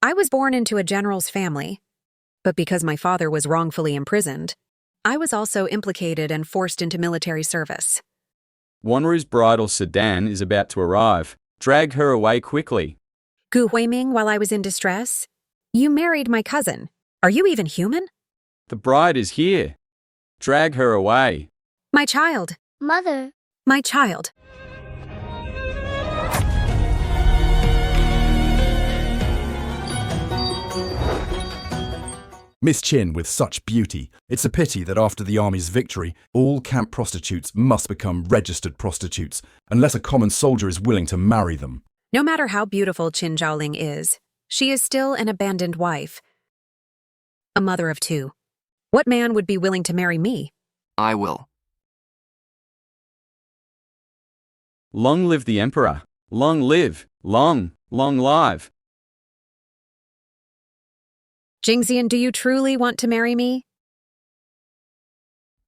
I was born into a general's family, but because my father was wrongfully imprisoned, I was also implicated and forced into military service. Wanru's bridal sedan is about to arrive. Drag her away quickly. Gu Huiming, while I was in distress, you married my cousin. Are you even human? The bride is here. Drag her away. My child. Mother. My child. Miss Qin with such beauty. It's a pity that after the army's victory, all camp prostitutes must become registered prostitutes, unless a common soldier is willing to marry them. No matter how beautiful Qin Zhaoling is, she is still an abandoned wife. A mother of two. What man would be willing to marry me? I will. Long live the Emperor. Long live. Long live. Jingxian, do you truly want to marry me?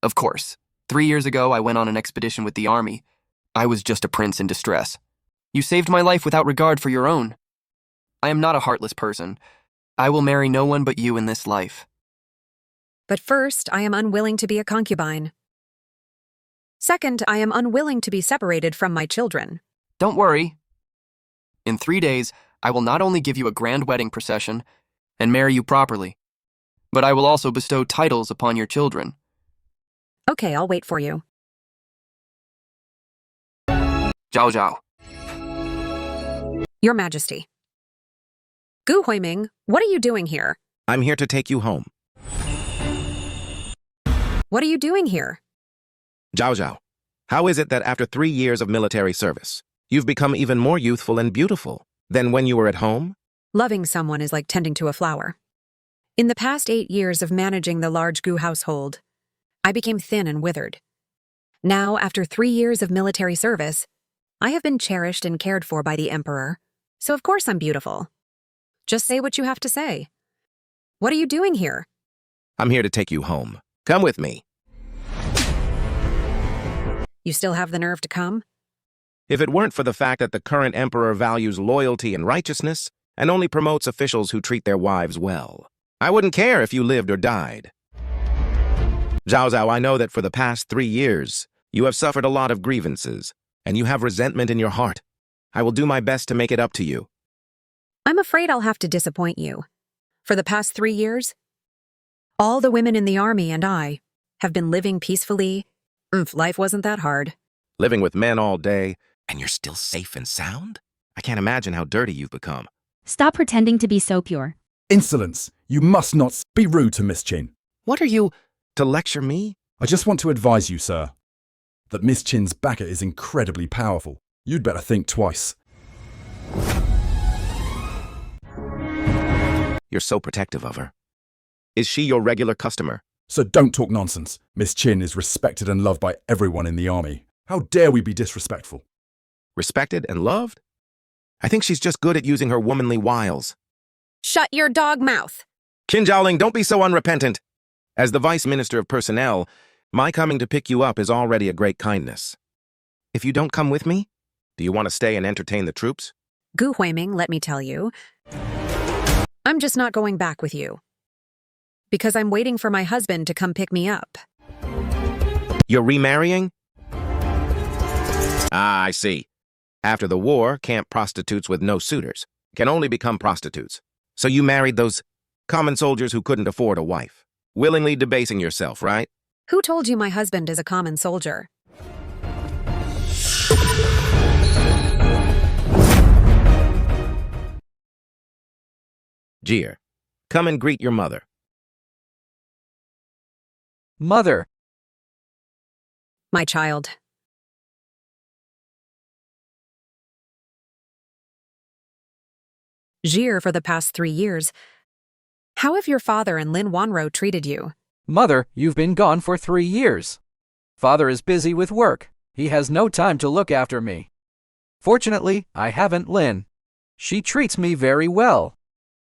Of course. 3 years ago, I went on an expedition with the army. I was just a prince in distress. You saved my life without regard for your own. I am not a heartless person. I will marry no one but you in this life. But first, I am unwilling to be a concubine. Second, I am unwilling to be separated from my children. Don't worry. In 3 days, I will not only give you a grand wedding procession and marry you properly, but I will also bestow titles upon your children. Okay, I'll wait for you. Zhao Zhao. Your Majesty. Gu Huiming, what are you doing here? I'm here to take you home. What are you doing here? Zhao Zhao, how is it that after 3 years of military service, you've become even more youthful and beautiful than when you were at home? Loving someone is like tending to a flower. In the past 8 years of managing the large Gu household, I became thin and withered. Now, after 3 years of military service, I have been cherished and cared for by the Emperor, so of course I'm beautiful. Just say what you have to say. What are you doing here? I'm here to take you home. Come with me. You still have the nerve to come? If it weren't for the fact that the current emperor values loyalty and righteousness and only promotes officials who treat their wives well, I wouldn't care if you lived or died. Zhao Zhao, I know that for the past 3 years, you have suffered a lot of grievances, and you have resentment in your heart. I will do my best to make it up to you. I'm afraid I'll have to disappoint you. For the past 3 years, all the women in the army and I have been living peacefully. Life wasn't that hard. Living with men all day, and you're still safe and sound? I can't imagine how dirty you've become. Stop pretending to be so pure. Insolence! You must not be rude to Miss Qin. What are you, to lecture me? I just want to advise you, sir, that Miss Qin's backer is incredibly powerful. You'd better think twice. You're so protective of her. Is she your regular customer? So don't talk nonsense. Miss Qin is respected and loved by everyone in the army. How dare we be disrespectful? Respected and loved? I think she's just good at using her womanly wiles. Shut your dog mouth! Qin Zhaoling, don't be so unrepentant. As the Vice Minister of Personnel, my coming to pick you up is already a great kindness. If you don't come with me, do you want to stay and entertain the troops? Gu Huiming, let me tell you, I'm just not going back with you. Because I'm waiting for my husband to come pick me up. You're remarrying? Ah, I see. After the war, camp prostitutes with no suitors can only become prostitutes. So you married those common soldiers who couldn't afford a wife, willingly debasing yourself, right? Who told you my husband is a common soldier? Jeer, come and greet your mother. Mother. My child. Jir, for the past 3 years, how have your father and Lin Wanro treated you? Mother, you've been gone for 3 years. Father is busy with work. He has no time to look after me. Fortunately, I haven't Lin. She treats me very well.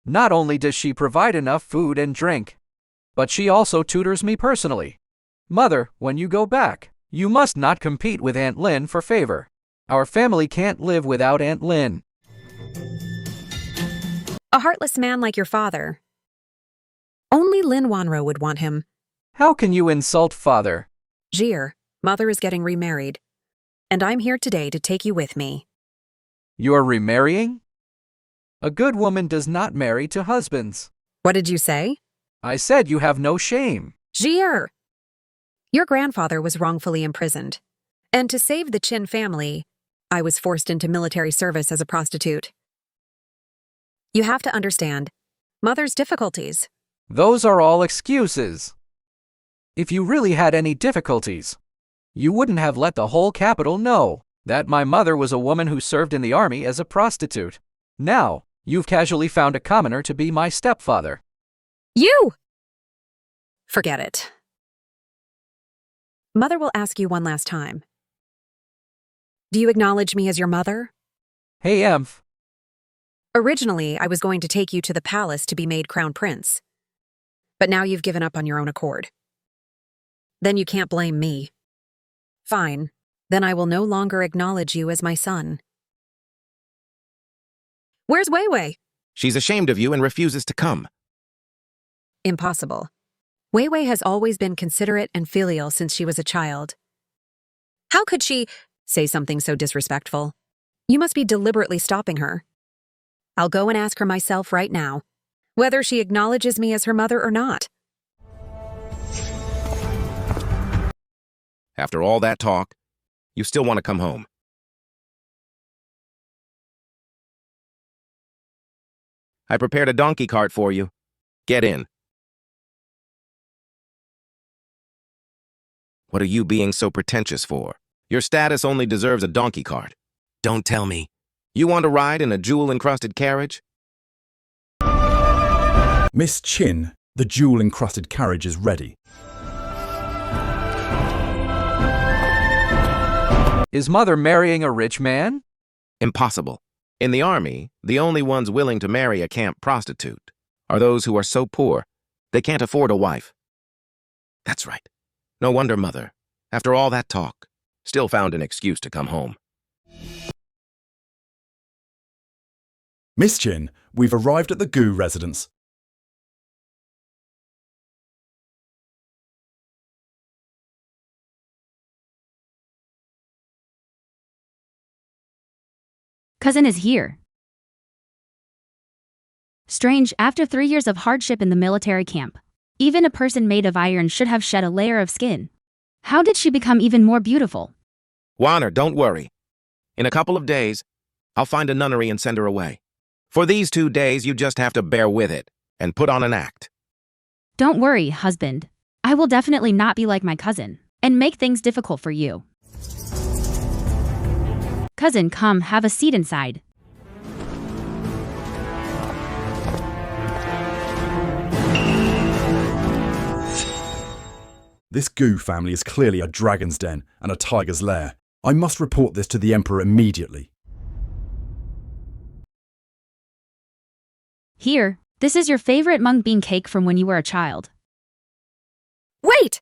Not only does she provide enough food and drink, but she also tutors me personally. Mother, when you go back, you must not compete with Aunt Lin for favor. Our family can't live without Aunt Lin. A heartless man like your father. Only Lin Wanro would want him. How can you insult father? Jir, mother is getting remarried. And I'm here today to take you with me. You're remarrying? A good woman does not marry to husbands. What did you say? I said you have no shame. Jir! Your grandfather was wrongfully imprisoned. And to save the Chin family, I was forced into military service as a prostitute. You have to understand mother's difficulties. Those are all excuses. If you really had any difficulties, you wouldn't have let the whole capital know that my mother was a woman who served in the army as a prostitute. Now, you've casually found a commoner to be my stepfather. You! Forget it. Mother will ask you one last time. Do you acknowledge me as your mother? Hey, Emph. Originally, I was going to take you to the palace to be made crown prince. But now you've given up on your own accord. Then you can't blame me. Fine. Then I will no longer acknowledge you as my son. Where's Wei Wei? She's ashamed of you and refuses to come. Impossible. Wei Wei has always been considerate and filial since she was a child. How could she say something so disrespectful? You must be deliberately stopping her. I'll go and ask her myself right now, whether she acknowledges me as her mother or not. After all that talk, you still want to come home. I prepared a donkey cart for you. Get in. What are you being so pretentious for? Your status only deserves a donkey cart. Don't tell me. You want to ride in a jewel-encrusted carriage? Miss Chin, the jewel-encrusted carriage is ready. Is mother marrying a rich man? Impossible. In the army, the only ones willing to marry a camp prostitute are those who are so poor they can't afford a wife. That's right. No wonder mother, after all that talk, still found an excuse to come home. Miss Chin, we've arrived at the Gu residence. Cousin is here. Strange, after 3 years of hardship in the military camp, even a person made of iron should have shed a layer of skin. How did she become even more beautiful? Wanner, don't worry. In a couple of days, I'll find a nunnery and send her away. For these 2 days, you just have to bear with it and put on an act. Don't worry, husband. I will definitely not be like my cousin and make things difficult for you. Cousin, come, have a seat inside. This Gu family is clearly a dragon's den and a tiger's lair. I must report this to the Emperor immediately. Here, this is your favorite mung bean cake from when you were a child. Wait!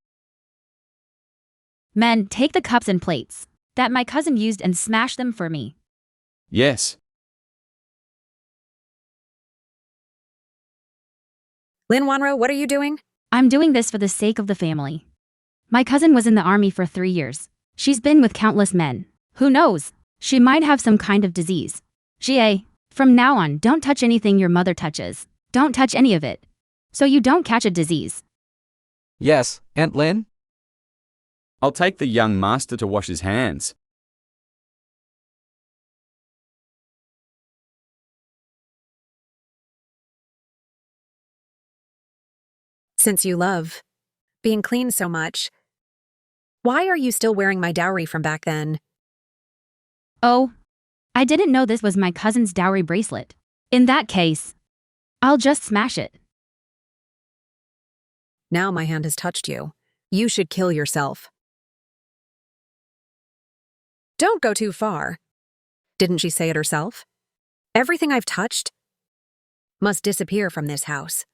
Men, take the cups and plates that my cousin used and smash them for me. Yes. Lin Wanro, what are you doing? I'm doing this for the sake of the family. My cousin was in the army for 3 years. She's been with countless men. Who knows? She might have some kind of disease. Jie, from now on, don't touch anything your mother touches. Don't touch any of it, so you don't catch a disease. Yes, Aunt Lin? I'll take the young master to wash his hands. Since you love being clean so much, why are you still wearing my dowry from back then? Oh, I didn't know this was my cousin's dowry bracelet. In that case, I'll just smash it. Now my hand has touched you. You should kill yourself. Don't go too far. Didn't she say it herself? Everything I've touched must disappear from this house.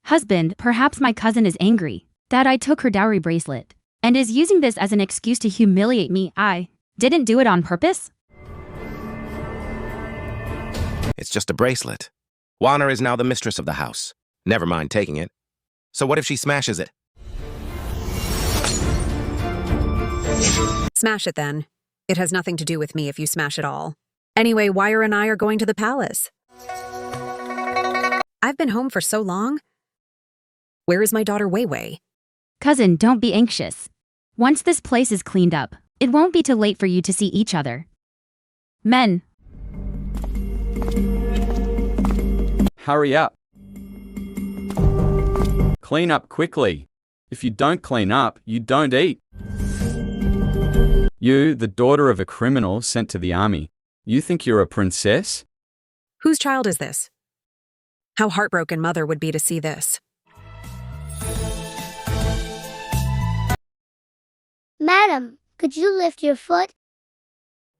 Husband, perhaps my cousin is angry that I took her dowry bracelet and is using this as an excuse to humiliate me. I didn't do it on purpose. It's just a bracelet. Wanner is now the mistress of the house. Never mind taking it. So what if she smashes it? Smash it then. It has nothing to do with me if you smash it all. Anyway, Wire and I are going to the palace. I've been home for so long. Where is my daughter Wei Wei? Cousin, don't be anxious. Once this place is cleaned up, it won't be too late for you to see each other. Men. Hurry up. Clean up quickly. If you don't clean up, you don't eat. You, the daughter of a criminal sent to the army, you think you're a princess? Whose child is this? How heartbroken Mother would be to see this. Madam, could you lift your foot?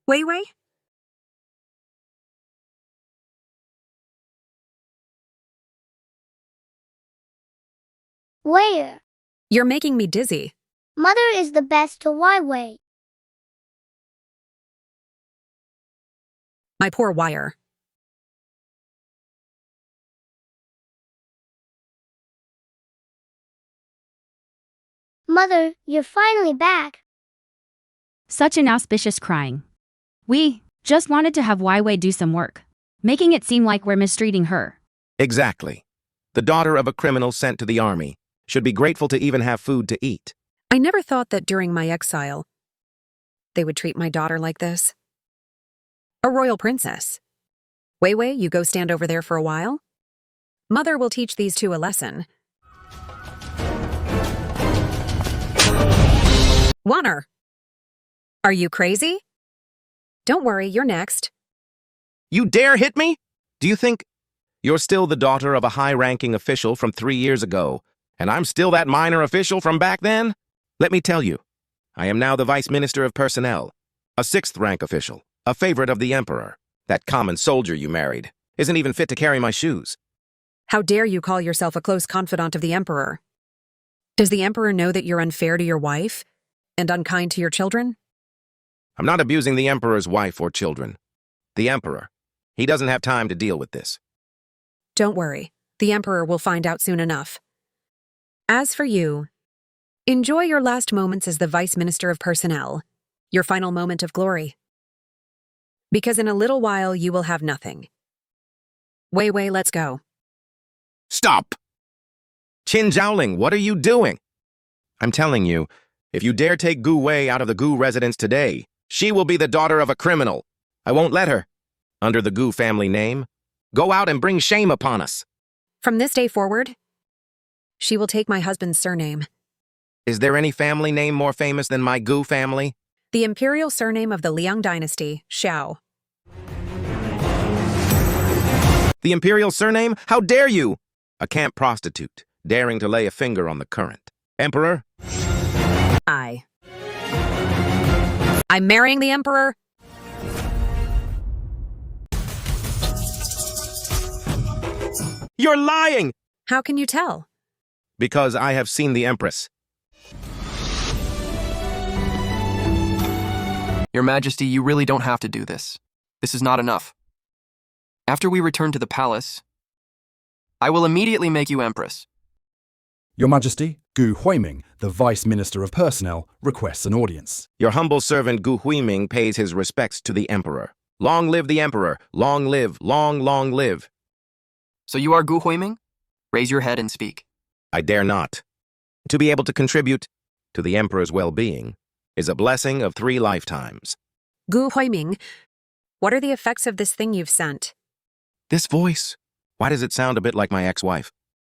Wei Wei? Where? You're making me dizzy. Mother is the best to Wai. My poor Wire. Mother, you're finally back. Such an auspicious crying. We just wanted to have Wai do some work, making it seem like we're mistreating her. Exactly. The daughter of a criminal sent to the army should be grateful to even have food to eat. I never thought that during my exile, they would treat my daughter like this. A royal princess. Wei Wei, you go stand over there for a while. Mother will teach these two a lesson. Wanner! Are you crazy? Don't worry, you're next. You dare hit me? Do you think you're still the daughter of a high-ranking official from 3 years ago, and I'm still that minor official from back then? Let me tell you, I am now the Vice Minister of Personnel, a 6th-rank official, a favorite of the Emperor. That common soldier you married isn't even fit to carry my shoes. How dare you call yourself a close confidant of the Emperor? Does the Emperor know that you're unfair to your wife and unkind to your children? I'm not abusing the Emperor's wife or children. The Emperor, he doesn't have time to deal with this. Don't worry, the Emperor will find out soon enough. As for you, enjoy your last moments as the Vice Minister of Personnel, your final moment of glory. Because in a little while you will have nothing. Wei Wei, let's go. Stop! Qin Zhaoling, what are you doing? I'm telling you, if you dare take Gu Wei out of the Gu residence today, she will be the daughter of a criminal. I won't let her. Under the Gu family name, go out and bring shame upon us. From this day forward, she will take my husband's surname. Is there any family name more famous than my Gu family? The imperial surname of the Liang dynasty, Xiao. The imperial surname? How dare you? A camp prostitute, daring to lay a finger on the current Emperor? I'm marrying the Emperor. You're lying! How can you tell? Because I have seen the Empress. Your Majesty, you really don't have to do this. This is not enough. After we return to the palace, I will immediately make you Empress. Your Majesty, Gu Huiming, the Vice Minister of Personnel, requests an audience. Your humble servant Gu Huiming pays his respects to the Emperor. Long live the Emperor! Long live, long, long live! So you are Gu Huiming? Raise your head and speak. I dare not. To be able to contribute to the Emperor's well-being is a blessing of 3 lifetimes. Gu Huiming, what are the effects of this thing you've sent? This voice, why does it sound a bit like my ex-wife?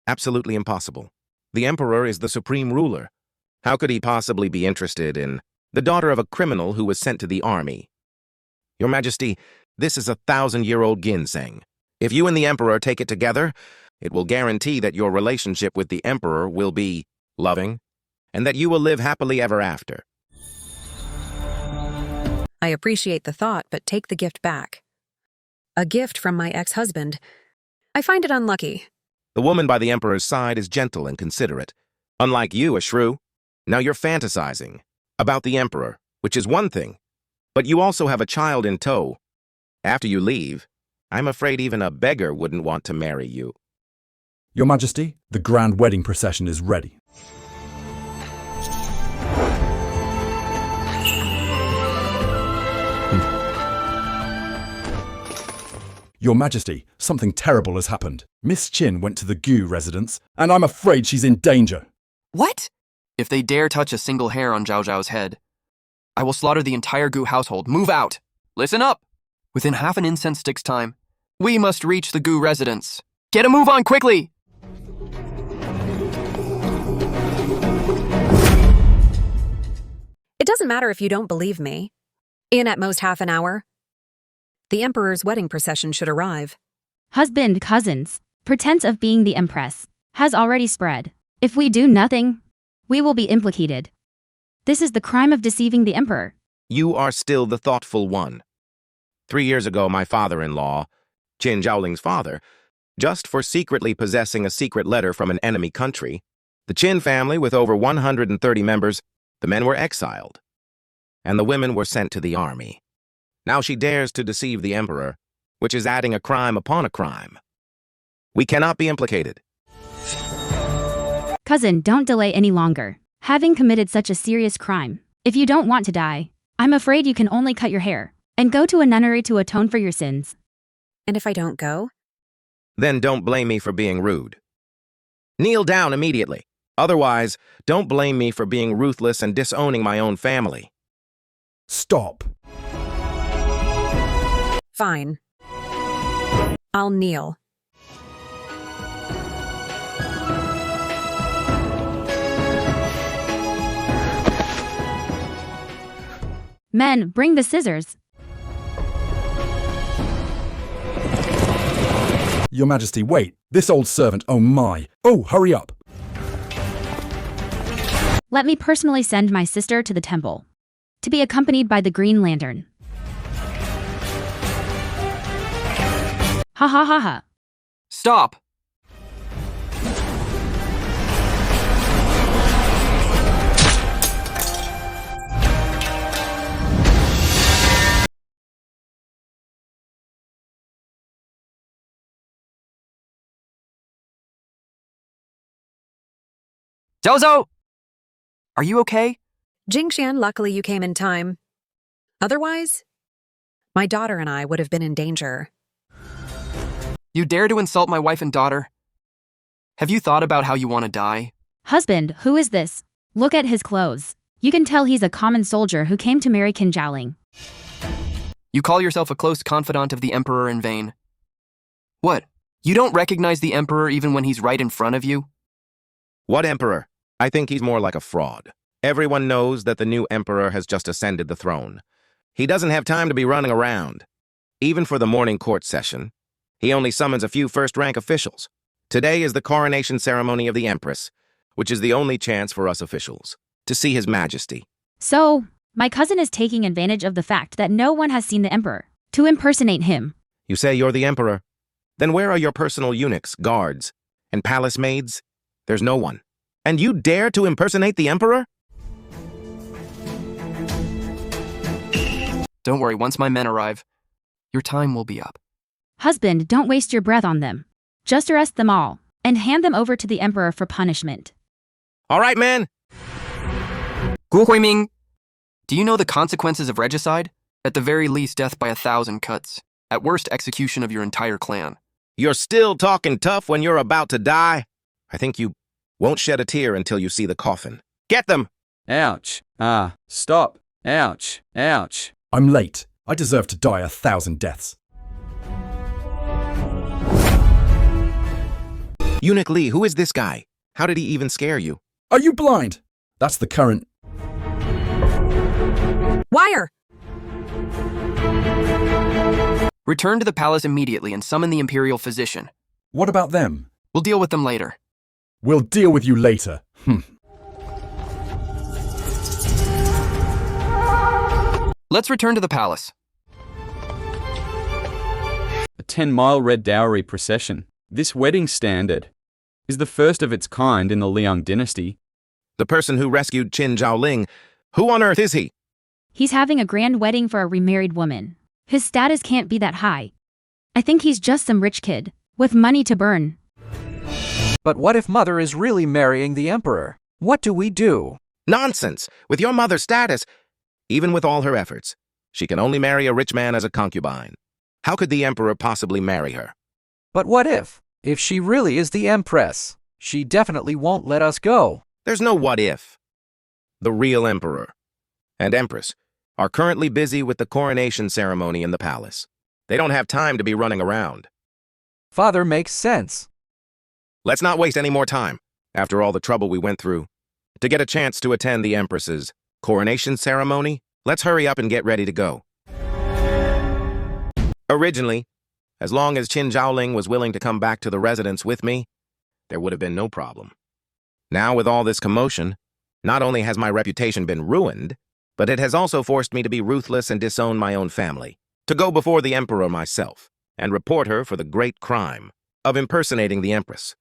Absolutely impossible. The Emperor is the supreme ruler. How could he possibly be interested in the daughter of a criminal who was sent to the army? Your Majesty, this is a 1,000-year-old ginseng. If you and the Emperor take it together, it will guarantee that your relationship with the Emperor will be loving, and that you will live happily ever after. I appreciate the thought, but take the gift back. A gift from my ex-husband. I find it unlucky. The woman by the Emperor's side is gentle and considerate. Unlike you, a shrew. Now you're fantasizing about the Emperor, which is one thing, but you also have a child in tow. After you leave, I'm afraid even a beggar wouldn't want to marry you. Your Majesty, the grand wedding procession is ready. Your Majesty, something terrible has happened. Miss Chin went to the Gu residence, and I'm afraid she's in danger. What? If they dare touch a single hair on Zhao Zhao's head, I will slaughter the entire Gu household. Move out! Listen up! Within half an incense stick's time, we must reach the Gu residence. Get a move on quickly! It doesn't matter if you don't believe me. In at most half an hour, the Emperor's wedding procession should arrive. Husband, cousins, pretense of being the Empress has already spread. If we do nothing, we will be implicated. This is the crime of deceiving the Emperor. You are still the thoughtful one. 3 years ago, my father-in-law, Qin Zhaoling's father, just for secretly possessing a secret letter from an enemy country, the Qin family, with over 130 members, the men were exiled, and the women were sent to the army. Now she dares to deceive the Emperor, which is adding a crime upon a crime. We cannot be implicated. Cousin, don't delay any longer. Having committed such a serious crime, if you don't want to die, I'm afraid you can only cut your hair and go to a nunnery to atone for your sins. And if I don't go? Then don't blame me for being rude. Kneel down immediately. Otherwise, don't blame me for being ruthless and disowning my own family. Stop. Fine. I'll kneel. Men, bring the scissors. Your Majesty, wait. This old servant, oh my. Oh, hurry up. Let me personally send my sister to the temple, to be accompanied by the Green Lantern. Ha ha ha ha. Stop! Zhao Zhao! Are you okay? Jingxian, luckily you came in time. Otherwise, my daughter and I would have been in danger. You dare to insult my wife and daughter? Have you thought about how you want to die? Husband, who is this? Look at his clothes. You can tell he's a common soldier who came to marry Qin Zhaoling. You call yourself a close confidant of the Emperor in vain. What? You don't recognize the Emperor even when he's right in front of you? What Emperor? I think he's more like a fraud. Everyone knows that the new Emperor has just ascended the throne. He doesn't have time to be running around. Even for the morning court session, he only summons a few first-rank officials. Today is the coronation ceremony of the Empress, which is the only chance for us officials to see His Majesty. So, my cousin is taking advantage of the fact that no one has seen the Emperor to impersonate him. You say you're the Emperor? Then where are your personal eunuchs, guards, and palace maids? There's no one. And you dare to impersonate the Emperor? Don't worry, once my men arrive, your time will be up. Husband, don't waste your breath on them. Just arrest them all and hand them over to the Emperor for punishment. All right, men. Gu Huiming, do you know the consequences of regicide? At the very least, death by 1,000 cuts. At worst, execution of your entire clan. You're still talking tough when you're about to die? I think you won't shed a tear until you see the coffin. Get them! Ouch. Ah, stop. Ouch. Ouch. I'm late. I deserve to die 1,000 deaths. Eunuch Li, who is this guy? How did he even scare you? Are you blind? That's the current. Wire! Return to the palace immediately and summon the imperial physician. What about them? We'll deal with them later. We'll deal with you later. Let's return to the palace. A 10-mile red dowry procession. This wedding standard is the first of its kind in the Liang dynasty. The person who rescued Qin Zhaoling, who on earth is he? He's having a grand wedding for a remarried woman. His status can't be that high. I think he's just some rich kid with money to burn. But what if Mother is really marrying the Emperor? What do we do? Nonsense! With your mother's status, even with all her efforts, she can only marry a rich man as a concubine. How could the Emperor possibly marry her? But what if? If she really is the Empress, she definitely won't let us go. There's no what if. The real Emperor and Empress are currently busy with the coronation ceremony in the palace. They don't have time to be running around. Father makes sense. Let's not waste any more time, after all the trouble we went through. To get a chance to attend the Empress's coronation ceremony, let's hurry up and get ready to go. Originally, as long as Qin Zhaoling was willing to come back to the residence with me, there would have been no problem. Now, with all this commotion, not only has my reputation been ruined, but it has also forced me to be ruthless and disown my own family, to go before the Emperor myself, and report her for the great crime of impersonating the Empress.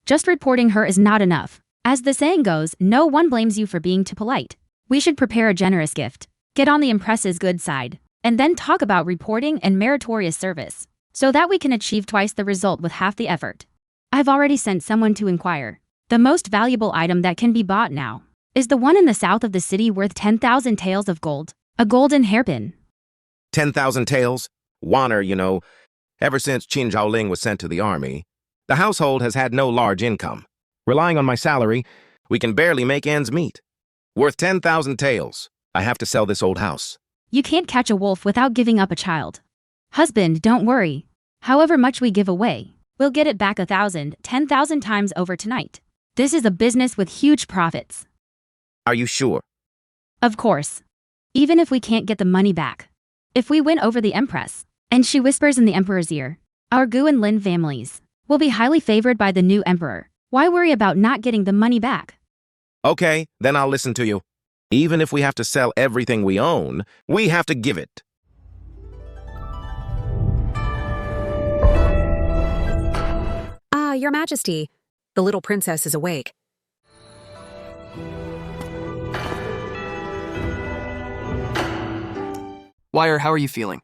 Just reporting her is not enough. As the saying goes, no one blames you for being too polite. We should prepare a generous gift, get on the Empress's good side, and then talk about reporting and meritorious service, so that we can achieve twice the result with half the effort. I've already sent someone to inquire. The most valuable item that can be bought now is the one in the south of the city worth 10,000 taels of gold, a golden hairpin. 10,000 taels? Wanner, you know, ever since Qin Zhaoling was sent to the army, the household has had no large income. Relying on my salary, we can barely make ends meet. Worth 10,000 taels. I have to sell this old house. You can't catch a wolf without giving up a child. Husband, don't worry. However much we give away, we'll get it back 1,000, 10,000 times over tonight. This is a business with huge profits. Are you sure? Of course. Even if we can't get the money back. If we win over the Empress, and she whispers in the Emperor's ear, our Gu and Lin families will be highly favored by the new Emperor. Why worry about not getting the money back? Okay, then I'll listen to you. Even if we have to sell everything we own, we have to give it. Ah, Your Majesty, the little princess is awake. Wire, how are you feeling?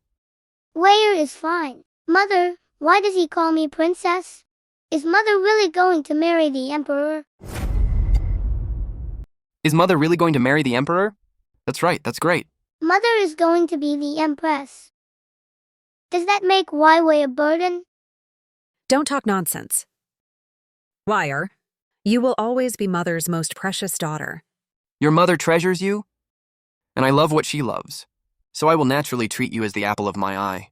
Wire is fine. Mother, why does he call me princess? Is Mother really going to marry the Emperor? Is Mother really going to marry the Emperor? That's right, that's great. Mother is going to be the Empress. Does that make Wai a burden? Don't talk nonsense. Wire, you will always be Mother's most precious daughter. Your mother treasures you, and I love what she loves, so I will naturally treat you as the apple of my eye.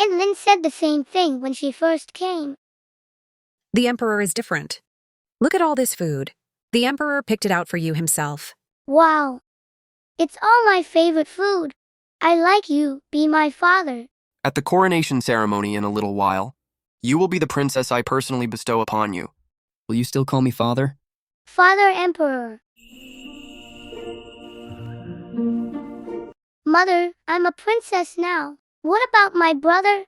And Lin said the same thing when she first came. The Emperor is different. Look at all this food. The Emperor picked it out for you himself. Wow. It's all my favorite food. I like you, be my father. At the coronation ceremony in a little while, you will be the princess I personally bestow upon you. Will you still call me father? Father Emperor. Mother, I'm a princess now. What about my brother?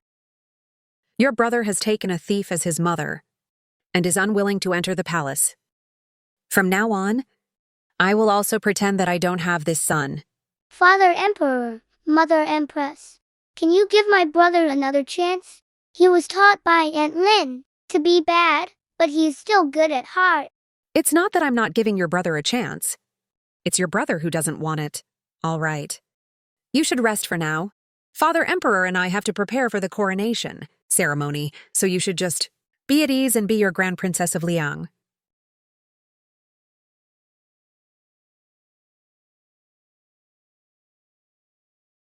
Your brother has taken a thief as his mother and is unwilling to enter the palace. From now on, I will also pretend that I don't have this son. Father Emperor, Mother Empress. Can you give my brother another chance? He was taught by Aunt Lin to be bad, but he's still good at heart. It's not that I'm not giving your brother a chance. It's your brother who doesn't want it. All right. You should rest for now. Father Emperor and I have to prepare for the coronation ceremony, so you should just be at ease and be your Grand Princess of Liang.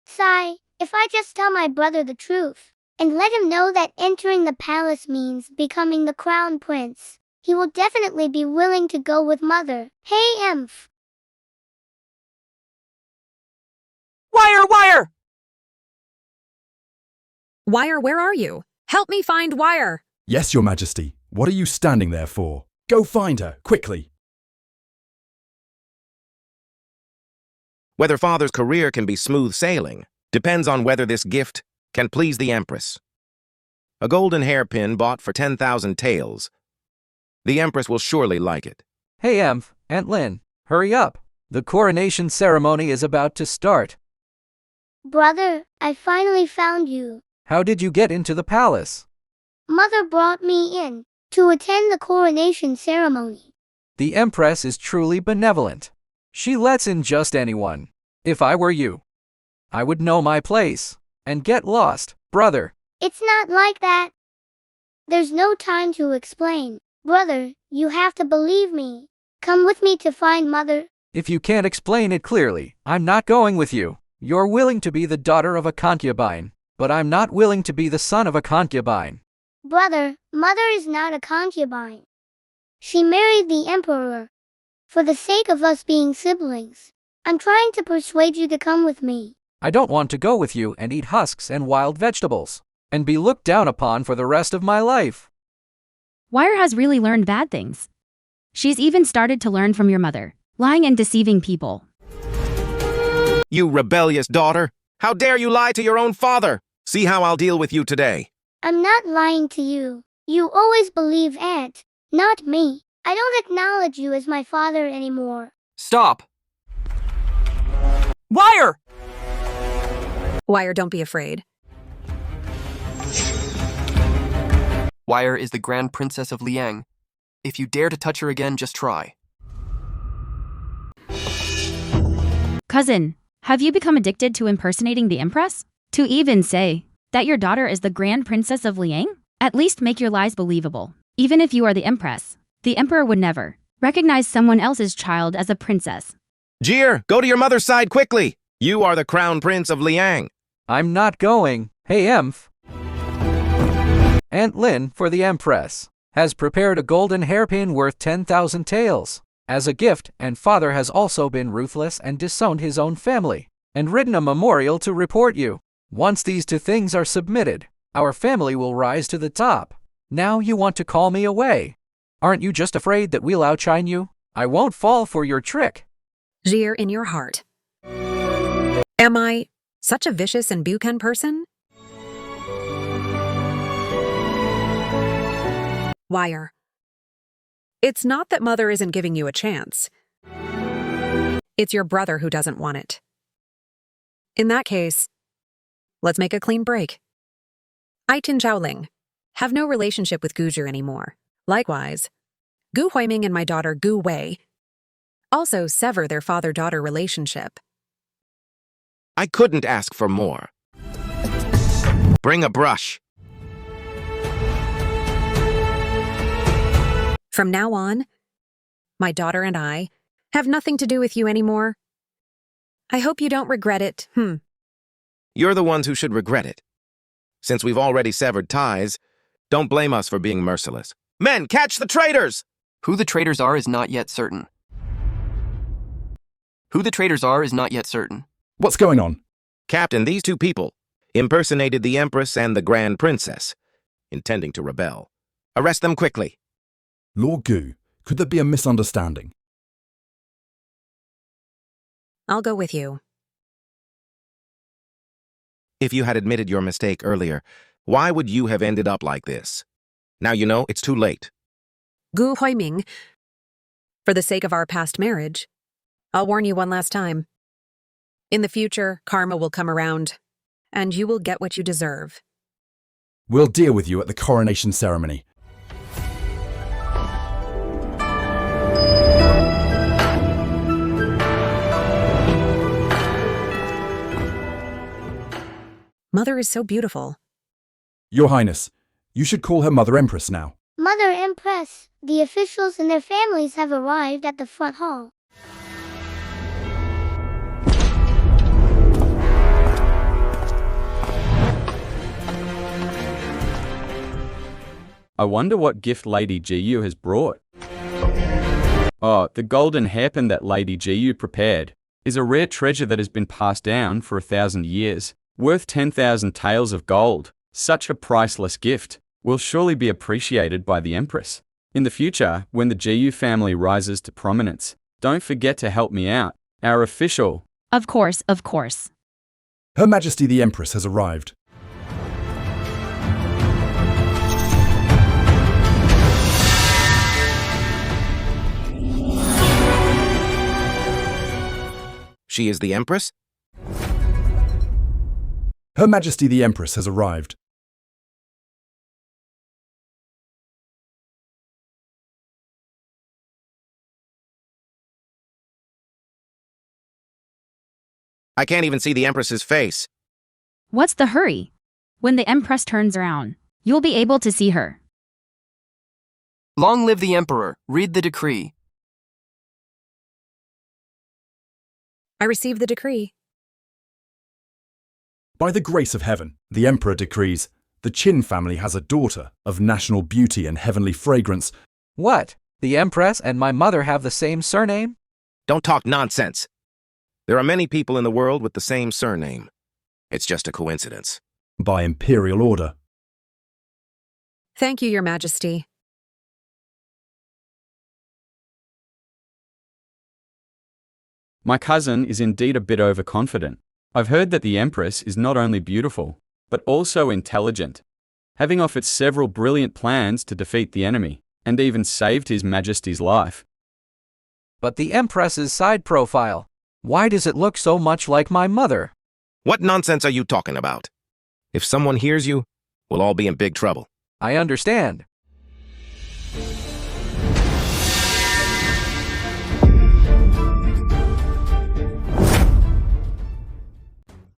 Sigh, if I just tell my brother the truth, and let him know that entering the palace means becoming the crown prince, he will definitely be willing to go with Mother. Hey, Emph! Wire! Wire, where are you? Help me find Wire! Yes, Your Majesty. What are you standing there for? Go find her, quickly. Whether Father's career can be smooth sailing depends on whether this gift can please the Empress. A golden hairpin bought for 10,000 taels. The Empress will surely like it. Hey, Aunt Lin, hurry up. The coronation ceremony is about to start. Brother, I finally found you. How did you get into the palace? Mother brought me in to attend the coronation ceremony. The Empress is truly benevolent. She lets in just anyone. If I were you, I would know my place and get lost, brother. It's not like that. There's no time to explain. Brother, you have to believe me. Come with me to find Mother. If you can't explain it clearly, I'm not going with you. You're willing to be the daughter of a concubine, but I'm not willing to be the son of a concubine. Brother, Mother is not a concubine. She married the Emperor. For the sake of us being siblings, I'm trying to persuade you to come with me. I don't want to go with you and eat husks and wild vegetables, and be looked down upon for the rest of my life. Wire has really learned bad things. She's even started to learn from your mother, lying and deceiving people. You rebellious daughter! How dare you lie to your own father! See how I'll deal with you today. I'm not lying to you. You always believe Aunt, not me. I don't acknowledge you as my father anymore. Stop! Wire! Wire, don't be afraid. Wire is the Grand Princess of Liang. If you dare to touch her again, just try. Cousin, have you become addicted to impersonating the Empress? To even say that your daughter is the Grand Princess of Liang? At least make your lies believable. Even if you are the Empress, the Emperor would never recognize someone else's child as a princess. Jeer, go to your mother's side quickly! You are the Crown Prince of Liang. I'm not going. Hey, Emph. Aunt Lin, for the Empress, has prepared a golden hairpin worth 10,000 taels as a gift, and father has also been ruthless and disowned his own family, and written a memorial to report you. Once these two things are submitted, our family will rise to the top. Now you want to call me away. Aren't you just afraid that we'll outshine you? I won't fall for your trick. Jeer in your heart. Am I such a vicious and buchan person? Wire. It's not that Mother isn't giving you a chance. It's your brother who doesn't want it. In that case, let's make a clean break. I, Tin Zhaoling, have no relationship with Guzhi anymore. Likewise, Gu Huiming and my daughter Gu Wei also sever their father-daughter relationship. I couldn't ask for more. Bring a brush. From now on, my daughter and I have nothing to do with you anymore. I hope you don't regret it. You're the ones who should regret it. Since we've already severed ties, don't blame us for being merciless. Men, catch the traitors! Who the traitors are is not yet certain. What's going on? Captain, these two people impersonated the Empress and the Grand Princess, intending to rebel. Arrest them quickly. Lord Gu, could there be a misunderstanding? I'll go with you. If you had admitted your mistake earlier, why would you have ended up like this? Now you know it's too late. Gu Huiming, for the sake of our past marriage, I'll warn you one last time. In the future, karma will come around, and you will get what you deserve. We'll deal with you at the coronation ceremony. Mother is so beautiful. Your Highness, you should call her Mother Empress now. Mother Empress, the officials and their families have arrived at the front hall. I wonder what gift Lady Jiyu has brought. Oh, the golden hairpin that Lady Jiyu prepared is a rare treasure that has been passed down for 1,000 years, worth 10,000 taels of gold. Such a priceless gift will surely be appreciated by the Empress. In the future, when the Jiyu family rises to prominence, don't forget to help me out. Our official. Of course, of course. Her Majesty the Empress has arrived. She is the Empress? Her Majesty the Empress has arrived. I can't even see the Empress's face. What's the hurry? When the Empress turns around, you'll be able to see her. Long live the Emperor. Read the decree. I receive the decree. By the grace of heaven, the Emperor decrees, the Qin family has a daughter of national beauty and heavenly fragrance. What? The Empress and my mother have the same surname? Don't talk nonsense. There are many people in the world with the same surname. It's just a coincidence. By imperial order. Thank you, Your Majesty. My cousin is indeed a bit overconfident. I've heard that the Empress is not only beautiful, but also intelligent, having offered several brilliant plans to defeat the enemy, and even saved His Majesty's life. But the Empress's side profile, why does it look so much like my mother? What nonsense are you talking about? If someone hears you, we'll all be in big trouble. I understand.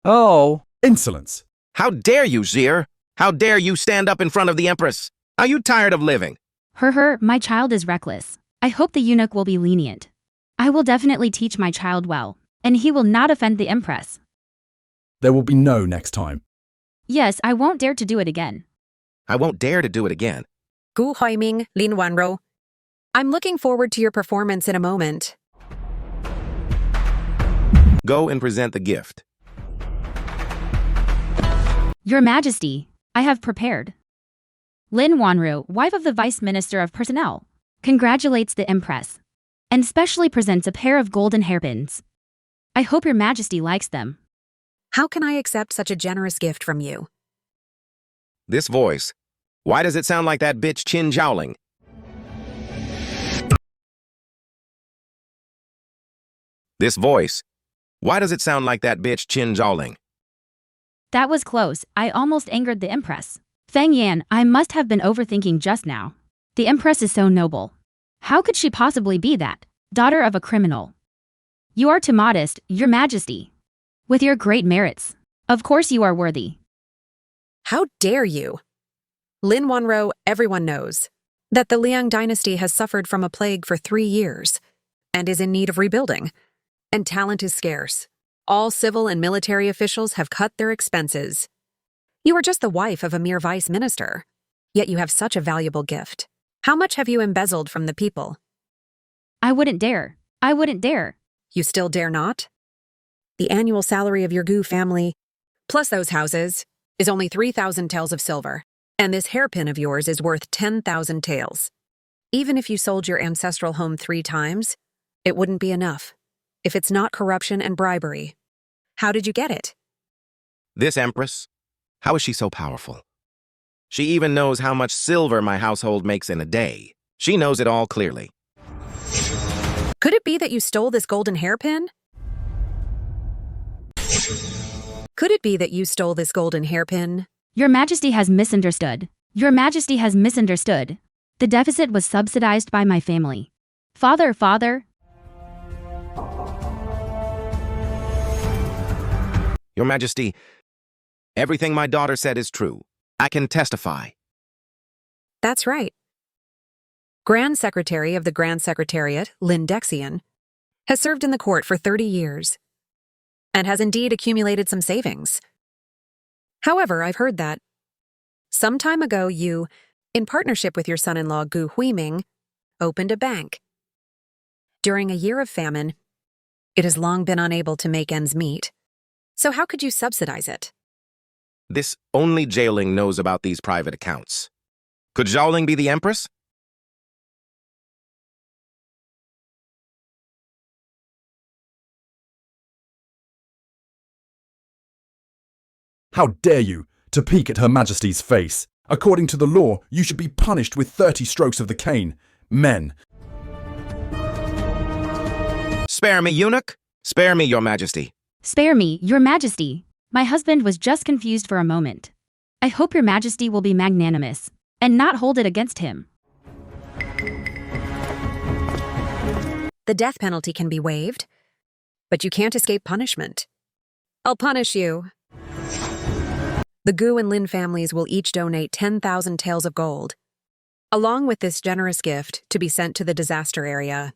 Oh. Insolence! How dare you, Zir? How dare you stand up in front of the Empress? Are you tired of living? My child is reckless. I hope the eunuch will be lenient. I will definitely teach my child well, and he will not offend the Empress. There will be no next time. Yes, I won't dare to do it again. I won't dare to do it again. Gu Huiming, Lin Wanro. I'm looking forward to your performance in a moment. Go and present the gift. Your Majesty, I have prepared. Lin Wanru, wife of the Vice Minister of Personnel, congratulates the Empress, and specially presents a pair of golden hairpins. I hope Your Majesty likes them. How can I accept such a generous gift from you? This voice. Why does it sound like that bitch Qin Zhaoling? This voice. Why does it sound like that bitch Qin Zhaoling? That was close. I almost angered the Empress. Feng Yan, I must have been overthinking just now. The Empress is so noble. How could she possibly be that? Daughter of a criminal. You are too modest, Your Majesty. With your great merits. Of course you are worthy. How dare you? Lin Wanro, everyone knows that the Liang dynasty has suffered from a plague for 3 years and is in need of rebuilding, and talent is scarce. All civil and military officials have cut their expenses. You are just the wife of a mere vice minister, yet you have such a valuable gift. How much have you embezzled from the people? I wouldn't dare. I wouldn't dare. You still dare not? The annual salary of your Gu family, plus those houses, is only 3,000 taels of silver, and this hairpin of yours is worth 10,000 taels. Even if you sold your ancestral home 3 times, it wouldn't be enough. If it's not corruption and bribery, how did you get it? This Empress? How is she so powerful? She even knows how much silver my household makes in a day. She knows it all clearly. Could it be that you stole this golden hairpin? Could it be that you stole this golden hairpin? Your Majesty has misunderstood. Your Majesty has misunderstood. The deficit was subsidized by my family. Father. Your Majesty, everything my daughter said is true. I can testify. That's right. Grand Secretary of the Grand Secretariat, Lin Dexian, has served in the court for 30 years and has indeed accumulated some savings. However, I've heard that some time ago you, in partnership with your son-in-law Gu Huiming, opened a bank. During a year of famine, it has long been unable to make ends meet. So how could you subsidize it? This only Zhaoling knows about these private accounts. Could Zhaoling be the Empress? How dare you to peek at Her Majesty's face? According to the law, you should be punished with 30 strokes of the cane. Men. Spare me, eunuch. Spare me, Your Majesty. Spare me, Your Majesty. My husband was just confused for a moment. I hope your majesty will be magnanimous and not hold it against him. The death penalty can be waived, but you can't escape punishment. I'll punish you. The Gu and Lin families will each donate 10,000 taels of gold, along with this generous gift to be sent to the disaster area.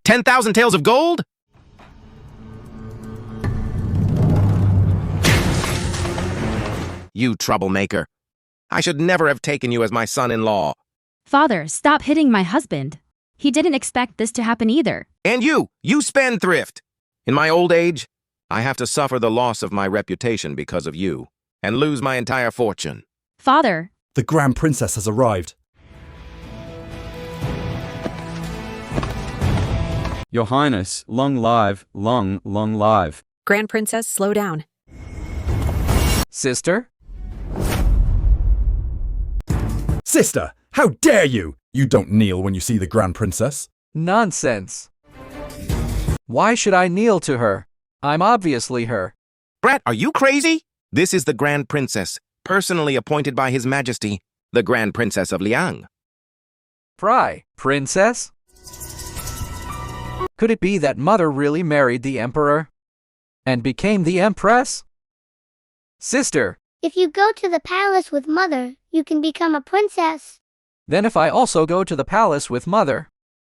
10,000 taels of gold? You troublemaker. I should never have taken you as my son-in-law. Father, stop hitting my husband. He didn't expect this to happen either. And you spendthrift. In my old age, I have to suffer the loss of my reputation because of you, and lose my entire fortune. Father. The Grand Princess has arrived. Your Highness, long live, long live. Grand Princess, slow down. Sister? Sister, how dare you! You don't kneel when you see the Grand Princess. Nonsense. Why should I kneel to her? I'm obviously her. Brat, are you crazy? This is the Grand Princess, personally appointed by His Majesty, the Grand Princess of Liang. Princess? Could it be that Mother really married the Emperor? And became the Empress? Sister! If you go to the palace with Mother, you can become a princess. Then if I also go to the palace with Mother,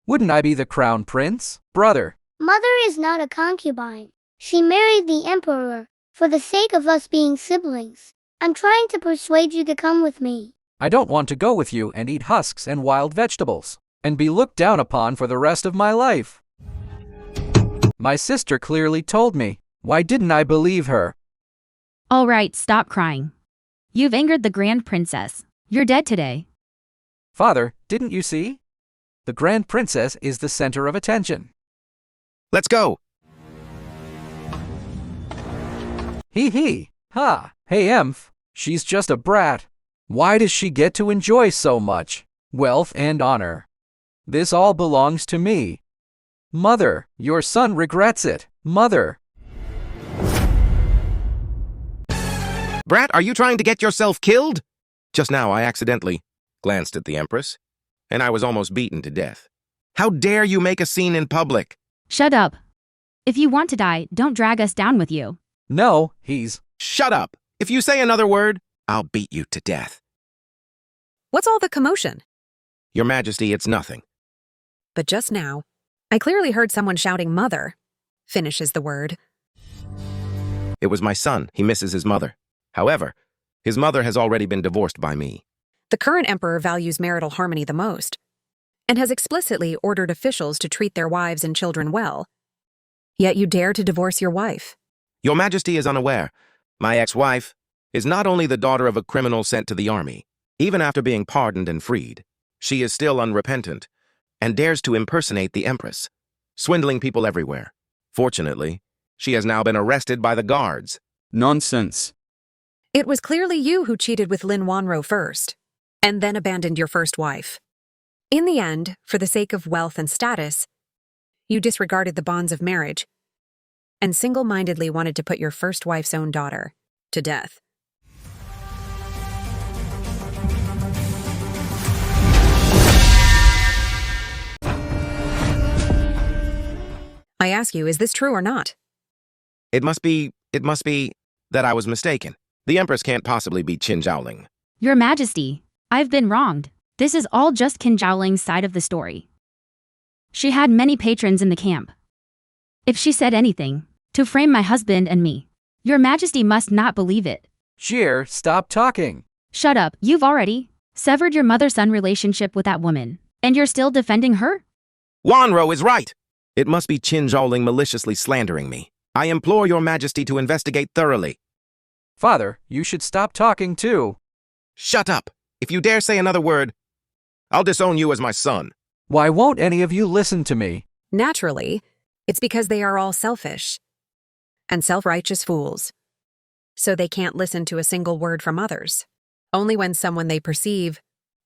wouldn't I be the Crown Prince? Brother! Mother is not a concubine. She married the Emperor, for the sake of us being siblings. I'm trying to persuade you to come with me. I don't want to go with you and eat husks and wild vegetables, and be looked down upon for the rest of my life. My sister clearly told me. Why didn't I believe her? All right, stop crying. You've angered the Grand Princess. You're dead today. Father, didn't you see? The Grand Princess is the center of attention. Let's go. Hee. Ha. Hey, Emph. She's just a brat. Why does she get to enjoy so much wealth and honor? This all belongs to me. Mother, your son regrets it. Mother. Brat, are you trying to get yourself killed? Just now I accidentally glanced at the Empress, and I was almost beaten to death. How dare you make a scene in public? Shut up. If you want to die, don't drag us down with you. No, he's... Shut up! If you say another word, I'll beat you to death. What's all the commotion? Your Majesty, it's nothing. But just now, I clearly heard someone shouting mother. Finishes the word. It was my son. He misses his mother. However, his mother has already been divorced by me. The current emperor values marital harmony the most, and has explicitly ordered officials to treat their wives and children well. Yet you dare to divorce your wife. Your Majesty is unaware. My ex-wife is not only the daughter of a criminal sent to the army. Even after being pardoned and freed, she is still unrepentant and dares to impersonate the Empress, swindling people everywhere. Fortunately, she has now been arrested by the guards. Nonsense. It was clearly you who cheated with Lin Wanro first, and then abandoned your first wife. In the end, for the sake of wealth and status, you disregarded the bonds of marriage and single-mindedly wanted to put your first wife's own daughter to death. I ask you, is this true or not? It must be that I was mistaken. The Empress can't possibly be Qin Zhaoling. Your Majesty, I've been wronged. This is all just Qin Zhaoling's side of the story. She had many patrons in the camp. If she said anything to frame my husband and me, Your Majesty must not believe it. Cheer, stop talking. Shut up, you've already severed your mother-son relationship with that woman, and you're still defending her? Wanro is right. It must be Qin Zhaoling maliciously slandering me. I implore Your Majesty to investigate thoroughly. Father, you should stop talking too. Shut up. If you dare say another word, I'll disown you as my son. Why won't any of you listen to me? Naturally, it's because they are all selfish and self-righteous fools. So they can't listen to a single word from others. Only when someone they perceive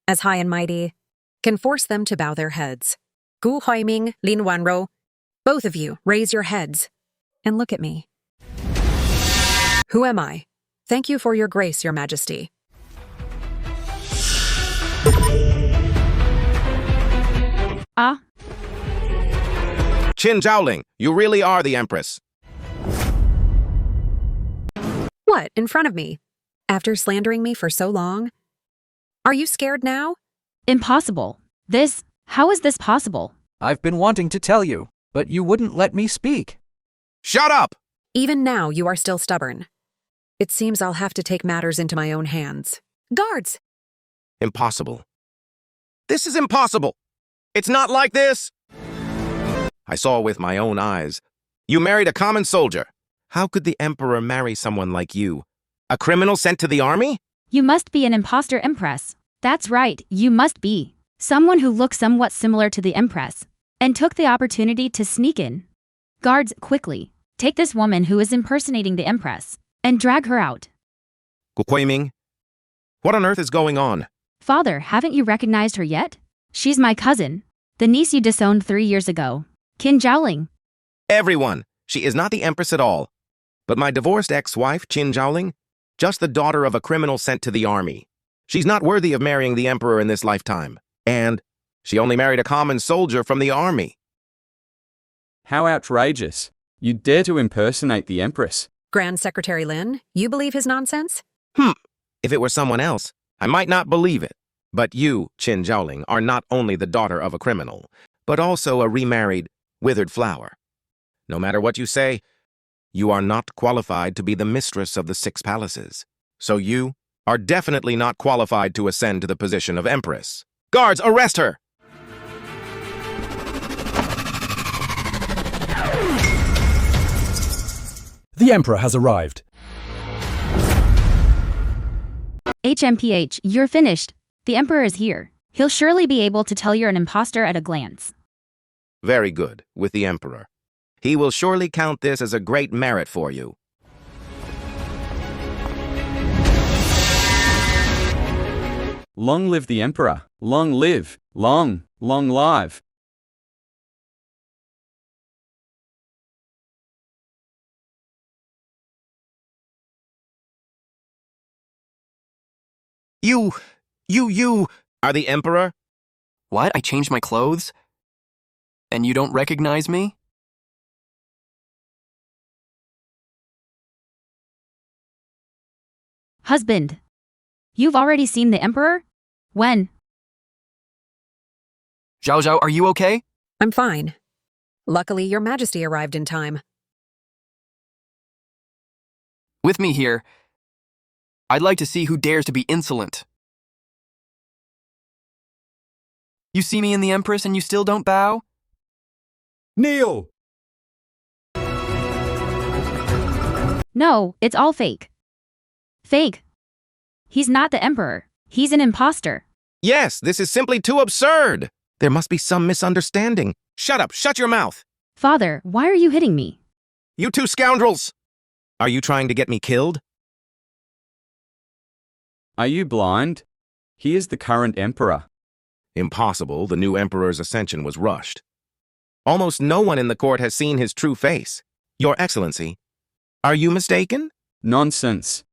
as high and mighty can force them to bow their heads. Gu Huiming, Lin Wanro, both of you, raise your heads and look at me. Who am I? Thank you for your grace, Your Majesty. Ah, Qin Zhaoling, you really are the Empress. What, in front of me? After slandering me for so long? Are you scared now? impossible. How is this possible? I've been wanting to tell you, but you wouldn't let me speak. Shut up! Even now, you are still stubborn. It seems I'll have to take matters into my own hands. Guards! Impossible. This is impossible. It's not like this. I saw with my own eyes. You married a common soldier. How could the Emperor marry someone like you? A criminal sent to the army? You must be an imposter Empress. That's right, you must be. Someone who looks somewhat similar to the Empress, and took the opportunity to sneak in. Guards, quickly, take this woman who is impersonating the Empress, and drag her out. Gu Huiming, what on earth is going on? Father, haven't you recognized her yet? She's my cousin, the niece you disowned 3 years ago. Qin Zhaoling. Everyone, she is not the Empress at all. But my divorced ex-wife, Qin Zhaoling, just the daughter of a criminal sent to the army. She's not worthy of marrying the Emperor in this lifetime. And she only married a common soldier from the army. How outrageous. You dare to impersonate the Empress. Grand Secretary Lin, you believe his nonsense? If it were someone else, I might not believe it. But you, Qin Zhaoling, are not only the daughter of a criminal, but also a remarried, withered flower. No matter what you say, you are not qualified to be the mistress of the 6 palaces. So you are definitely not qualified to ascend to the position of Empress. Guards, arrest her! The Emperor has arrived. HMPH, you're finished. The Emperor is here. He'll surely be able to tell you're an imposter at a glance. Very good, with the Emperor. He will surely count this as a great merit for you. Long live the Emperor. Long live. Long live. You are the Emperor? What? I changed my clothes? And you don't recognize me? Husband. You've already seen the Emperor? When? Zhao Zhao, are you okay? I'm fine. Luckily, Your Majesty arrived in time. With me here. I'd like to see who dares to be insolent. You see me in the Empress and you still don't bow? Kneel! No, it's all fake. Fake. He's not the Emperor. He's an imposter. Yes, this is simply too absurd. There must be some misunderstanding. Shut up, shut your mouth. Father, why are you hitting me? You 2 scoundrels! Are you trying to get me killed? Are you blind? He is the current Emperor. Impossible, the new Emperor's ascension was rushed. Almost no one in the court has seen his true face. Your Excellency, are you mistaken? Nonsense.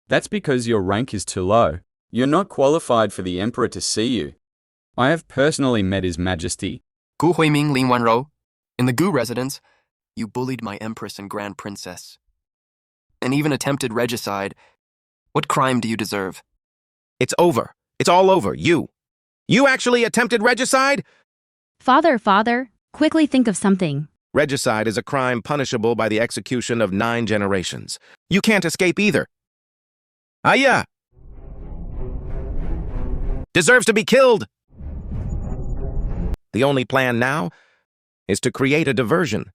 That's because your rank is too low. You're not qualified for the Emperor to see you. I have personally met His Majesty. Gu Huiming, Lin Wanrou. In the Gu residence, you bullied my Empress and Grand Princess. And even attempted regicide. What crime do you deserve? It's over. It's all over. You actually attempted regicide? Father, quickly think of something. Regicide is a crime punishable by the execution of 9 generations. You can't escape either. Aya! Deserves to be killed! The only plan now is to create a diversion.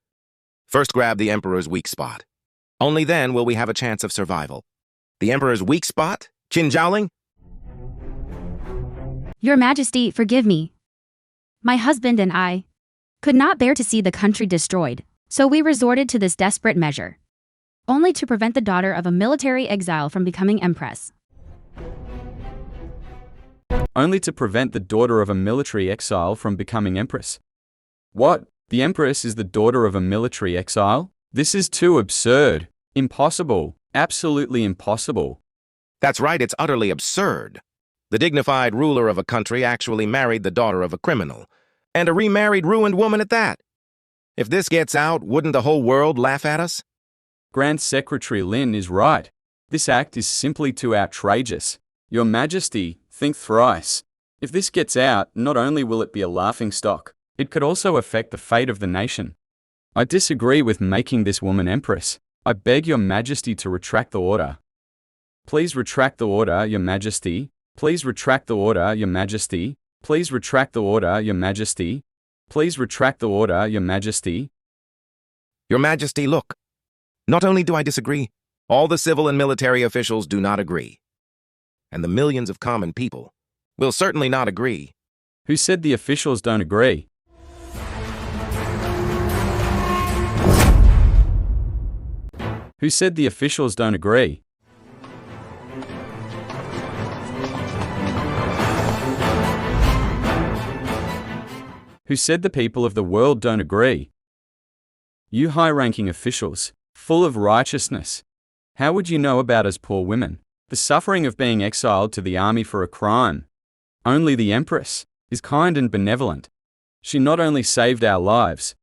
First grab the Emperor's weak spot. Only then will we have a chance of survival. The Emperor's weak spot? Qin Zhaoling? Your Majesty, forgive me. My husband and I could not bear to see the country destroyed, so we resorted to this desperate measure, only to prevent the daughter of a military exile from becoming Empress. Only to prevent the daughter of a military exile from becoming Empress. What? The Empress is the daughter of a military exile? This is too absurd. Impossible. Absolutely impossible. That's right, it's utterly absurd. The dignified ruler of a country actually married the daughter of a criminal, and a remarried ruined woman at that. If this gets out, wouldn't the whole world laugh at us? Grand Secretary Lin is right. This act is simply too outrageous. Your Majesty, think thrice. If this gets out, not only will it be a laughingstock, it could also affect the fate of the nation. I disagree with making this woman Empress. I beg your Majesty to retract the order. Please retract the order, your Majesty. Please retract the order, your Majesty. Please retract the order, your Majesty. Please retract the order, your Majesty. Your Majesty, look. Not only do I disagree, all the civil and military officials do not agree. And the millions of common people will certainly not agree. Who said the officials don't agree? Who said the officials don't agree? Who said the people of the world don't agree? You high-ranking officials, full of righteousness. How would you know about us poor women, the suffering of being exiled to the army for a crime? Only the Empress is kind and benevolent. She not only saved our lives,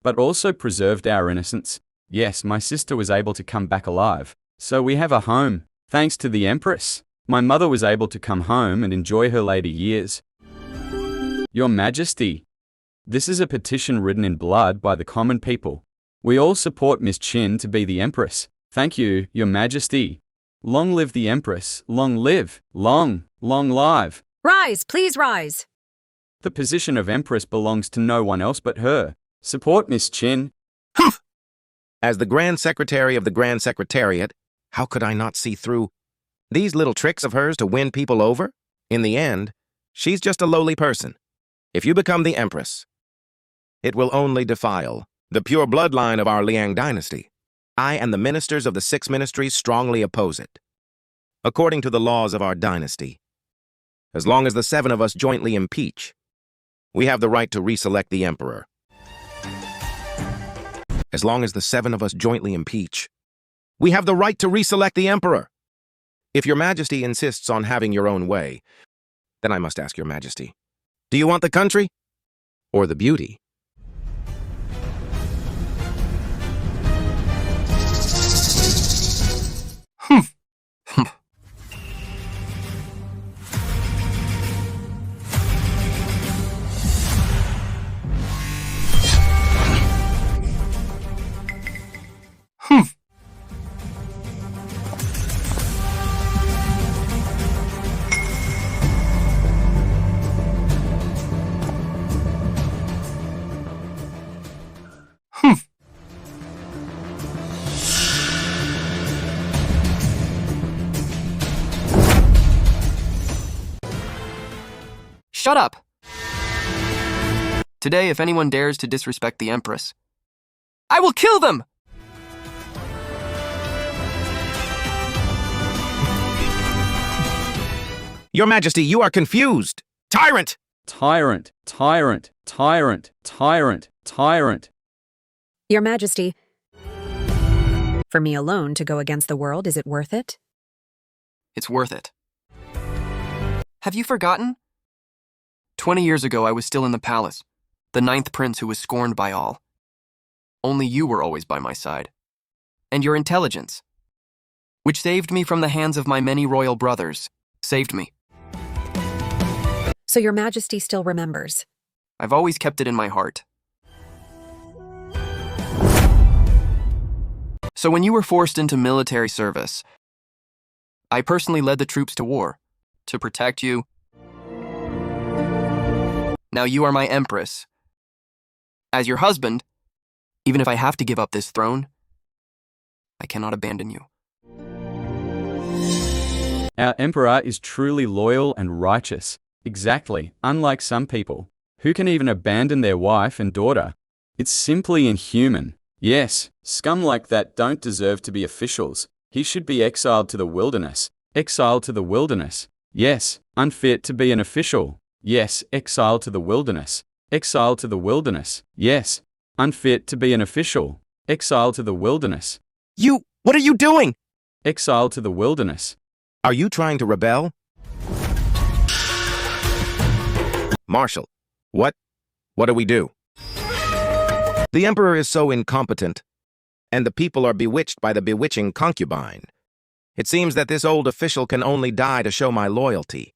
but also preserved our innocence. Yes, my sister was able to come back alive, so we have a home, thanks to the Empress. My mother was able to come home and enjoy her later years. Your Majesty, this is a petition written in blood by the common people. We all support Miss Qin to be the Empress. Thank you, Your Majesty. Long live the Empress, long live, long live. Rise, please rise. The position of Empress belongs to no one else but her. Support Miss Qin. Humph! As the Grand Secretary of the Grand Secretariat, how could I not see through these little tricks of hers to win people over? In the end, she's just a lowly person. If you become the Empress, it will only defile the pure bloodline of our Liang dynasty. I and the ministers of the 6 ministries strongly oppose it. According to the laws of our dynasty, as long as the 7 of us jointly impeach, we have the right to reselect the emperor. As long as the 7 of us jointly impeach, we have the right to reselect the emperor. If your Majesty insists on having your own way, then I must ask your Majesty, do you want the country or the beauty? Shut up! Today, if anyone dares to disrespect the Empress, I will kill them! Your Majesty, you are confused! Tyrant! Tyrant, tyrant, tyrant, tyrant, tyrant. Your Majesty, for me alone to go against the world, is it worth it? It's worth it. Have you forgotten? 20 years ago, I was still in the palace, the 9th prince who was scorned by all. Only you were always by my side. And your intelligence, which saved me from the hands of my many royal brothers, saved me. So your Majesty still remembers? I've always kept it in my heart. So when you were forced into military service, I personally led the troops to war, to protect you. Now you are my Empress. As your husband, even if I have to give up this throne, I cannot abandon you. Our Emperor is truly loyal and righteous. Exactly, unlike some people, who can even abandon their wife and daughter. It's simply inhuman. Yes, scum like that don't deserve to be officials. He should be exiled to the wilderness. Exiled to the wilderness. Yes, unfit to be an official. Yes, exiled to the wilderness. Exiled to the wilderness. Yes, unfit to be an official. Exiled to the wilderness. What are you doing? exiled to the wilderness. Are you trying to rebel? Marshal, what do we do? The emperor is so incompetent, and the people are bewitched by the bewitching concubine. It seems that this old official can only die to show my loyalty.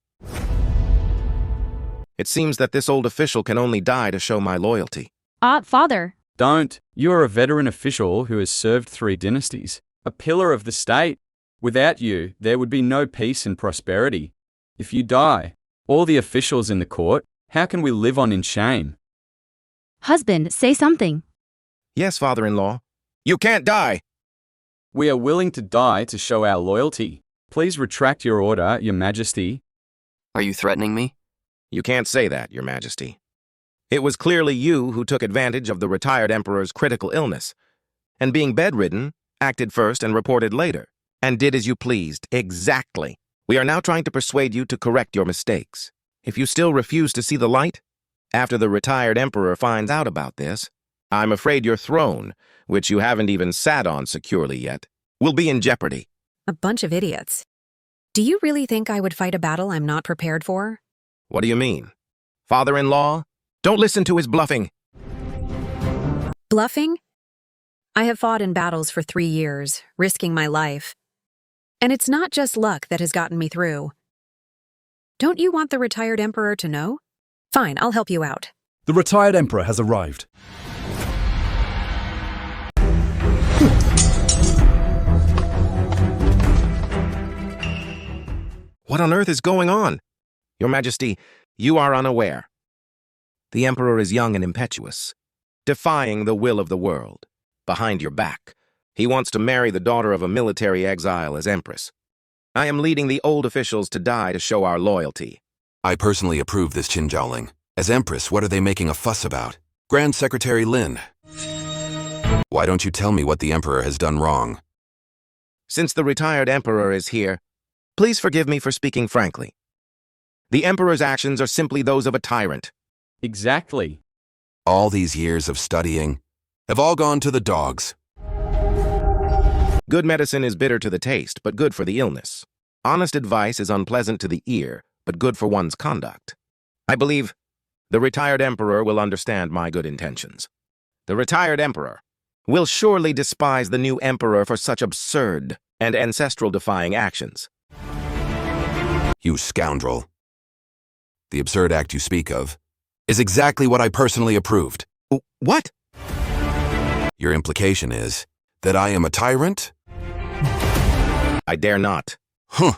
Father. Don't. You are a veteran official who has served 3 dynasties, a pillar of the state. Without you, there would be no peace and prosperity. If you die, all the officials in the court, how can we live on in shame? Husband, say something. Yes, father-in-law. You can't die! We are willing to die to show our loyalty. Please retract your order, Your Majesty. Are you threatening me? You can't say that, Your Majesty. It was clearly you who took advantage of the retired emperor's critical illness, and being bedridden, acted first and reported later, and did as you pleased, exactly. We are now trying to persuade you to correct your mistakes. If you still refuse to see the light, after the retired emperor finds out about this, I'm afraid your throne, which you haven't even sat on securely yet, will be in jeopardy. A bunch of idiots. Do you really think I would fight a battle I'm not prepared for? What do you mean? Father-in-law? Don't listen to his bluffing. Bluffing? I have fought in battles for 3 years, risking my life. And it's not just luck that has gotten me through. Don't you want the retired emperor to know? Fine, I'll help you out. The retired emperor has arrived. What on earth is going on? Your Majesty, you are unaware. The emperor is young and impetuous, defying the will of the world. Behind your back, he wants to marry the daughter of a military exile as Empress. I am leading the old officials to die to show our loyalty. I personally approve this chin-jowling. As Empress, what are they making a fuss about? Grand Secretary Lin. Why don't you tell me what the Emperor has done wrong? Since the retired emperor is here, please forgive me for speaking frankly. The emperor's actions are simply those of a tyrant. Exactly. All these years of studying have all gone to the dogs. Good medicine is bitter to the taste, but good for the illness. Honest advice is unpleasant to the ear, but good for one's conduct. I believe the retired emperor will understand my good intentions. The retired emperor will surely despise the new emperor for such absurd and ancestral-defying actions. You scoundrel. The absurd act you speak of is exactly what I personally approved. What? Your implication is that I am a tyrant? I dare not. Huh.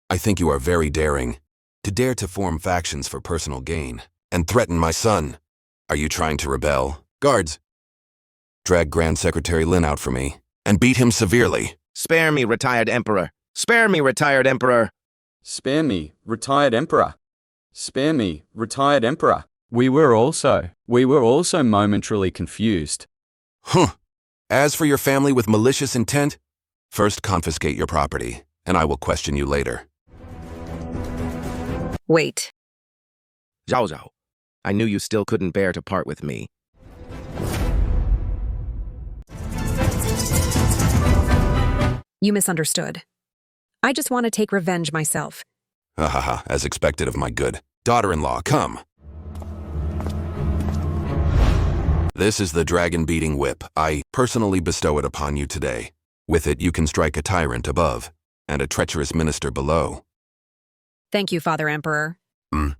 I think you are very daring. To dare to form factions for personal gain and threaten my son. Are you trying to rebel? Guards, drag Grand Secretary Lin out for me and beat him severely. Spare me, retired emperor. Spare me, retired emperor. Spare me, retired emperor. Spare me, retired emperor. We were also momentarily confused. Huh. As for your family with malicious intent, first confiscate your property, and I will question you later. Wait. Zhao Zhao, I knew you still couldn't bear to part with me. You misunderstood. I just want to take revenge myself. Ha ha ha, as expected of my good daughter-in-law, come. This is the dragon-beating whip. I personally bestow it upon you today. With it, you can strike a tyrant above and a treacherous minister below. Thank you, Father Emperor. Mm.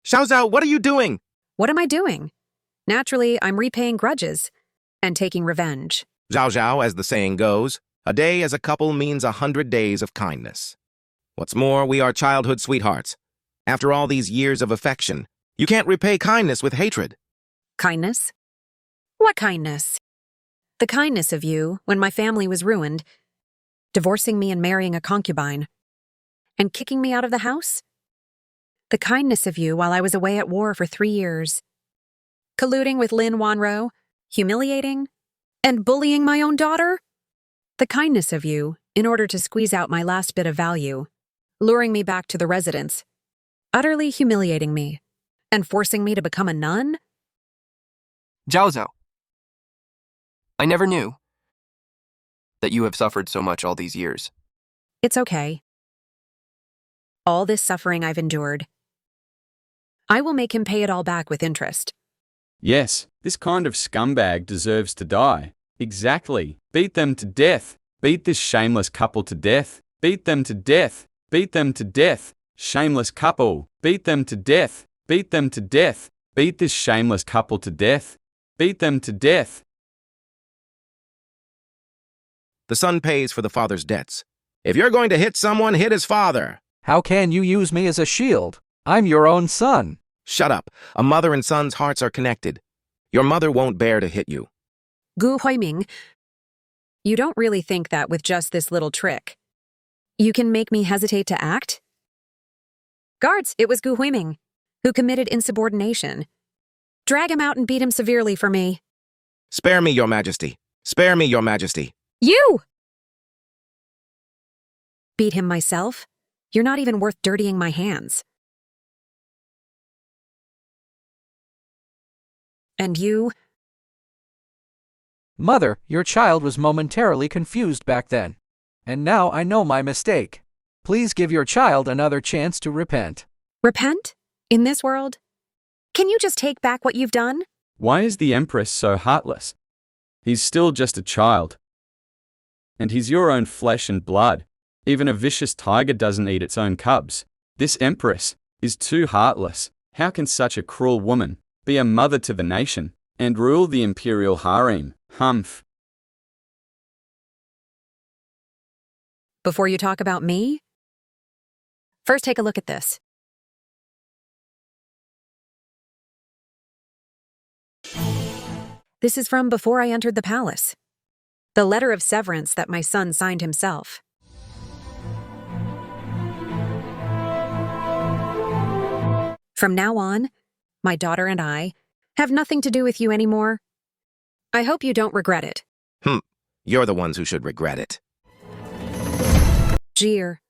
Zhao Zhao, what are you doing? What am I doing? Naturally, I'm repaying grudges and taking revenge. Zhao Zhao, as the saying goes, a day as a couple means 100 days of kindness. What's more, we are childhood sweethearts. After all these years of affection, you can't repay kindness with hatred. Kindness? What kindness? The kindness of you when my family was ruined, divorcing me and marrying a concubine, and kicking me out of the house? The kindness of you while I was away at war for 3 years, colluding with Lin Wanro, humiliating, and bullying my own daughter? The kindness of you in order to squeeze out my last bit of value, luring me back to the residence. utterly humiliating me and forcing me to become a nun? Zhao, I never knew that you have suffered so much all these years. It's okay. All this suffering I've endured, I will make him pay it all back with interest. Yes, this kind of scumbag deserves to die. Exactly. Beat them to death. Beat this shameless couple to death. Beat them to death. Beat them to death. Shameless couple. Beat them to death. Beat them to death. Beat this shameless couple to death. Beat them to death. The son pays for the father's debts. If you're going to hit someone, hit his father. How can you use me as a shield? I'm your own son. Shut up. A mother and son's hearts are connected. Your mother won't bear to hit you. Gu Huiming, you don't really think that with just this little trick, you can make me hesitate to act? Guards, it was Gu Huiming who committed insubordination. Drag him out and beat him severely for me. Spare me, your majesty. Spare me, your majesty. You! Beat him myself? You're not even worth dirtying my hands. And you? Mother, your child was momentarily confused back then. And now I know my mistake. Please give your child another chance to repent. Repent? In this world? Can you just take back what you've done? Why is the Empress so heartless? He's still just a child. And he's your own flesh and blood. Even a vicious tiger doesn't eat its own cubs. This Empress is too heartless. How can such a cruel woman be a mother to the nation and rule the imperial harem? Humph. Before you talk about me, first take a look at this. This is from before I entered the palace. The letter of severance that my son signed himself. From now on, my daughter and I have nothing to do with you anymore. I hope you don't regret it. You're the ones who should regret it. Jeer,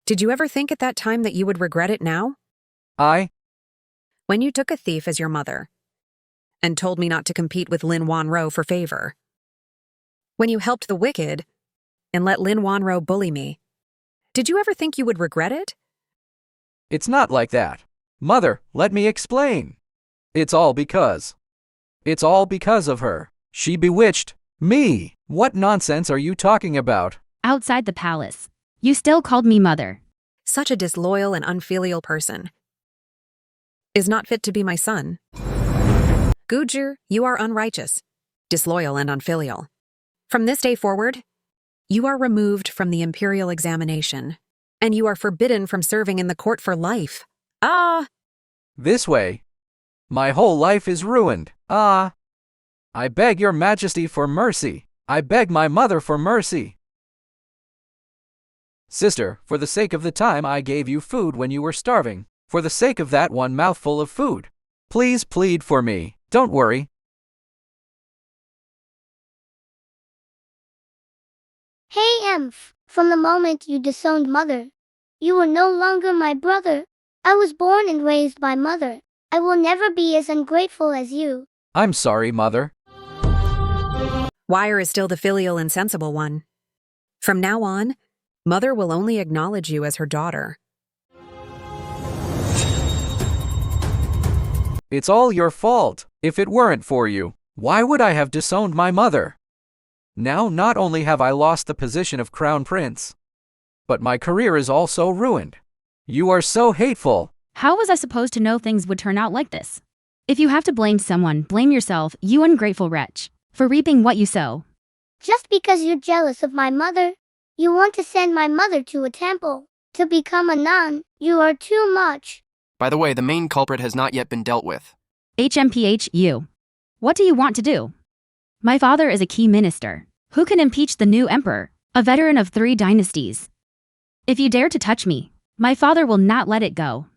did you ever think at that time that you would regret it now? When you took a thief as your mother and told me not to compete with Lin Wanro for favor. When you helped the wicked and let Lin Wanro bully me. Did you ever think you would regret it? It's not like that. Mother, let me explain. It's all because of her. She bewitched me. What nonsense are you talking about? Outside the palace, you still called me mother. Such a disloyal and unfilial person is not fit to be my son. Gujir, you are unrighteous, disloyal and unfilial. From this day forward, you are removed from the imperial examination, and you are forbidden from serving in the court for life. This way, my whole life is ruined. I beg your majesty for mercy. I beg my mother for mercy. Sister, for the sake of the time I gave you food when you were starving, for the sake of that one mouthful of food, please plead for me. Don't worry. Hey, Emph, from the moment you disowned mother, you were no longer my brother. I was born and raised by mother. I will never be as ungrateful as you. I'm sorry, mother. Wire is still the filial and sensible one. From now on, mother will only acknowledge you as her daughter. It's all your fault. If it weren't for you, why would I have disowned my mother? Now not only have I lost the position of crown prince, but my career is also ruined. You are so hateful. How was I supposed to know things would turn out like this? If you have to blame someone, blame yourself, you ungrateful wretch, for reaping what you sow. Just because you're jealous of my mother, you want to send my mother to a temple to become a nun. You are too much. By the way, the main culprit has not yet been dealt with. HMPH, what do you want to do? My father is a key minister. Who can impeach the new emperor, a veteran of 3 dynasties? If you dare to touch me, my father will not let it go.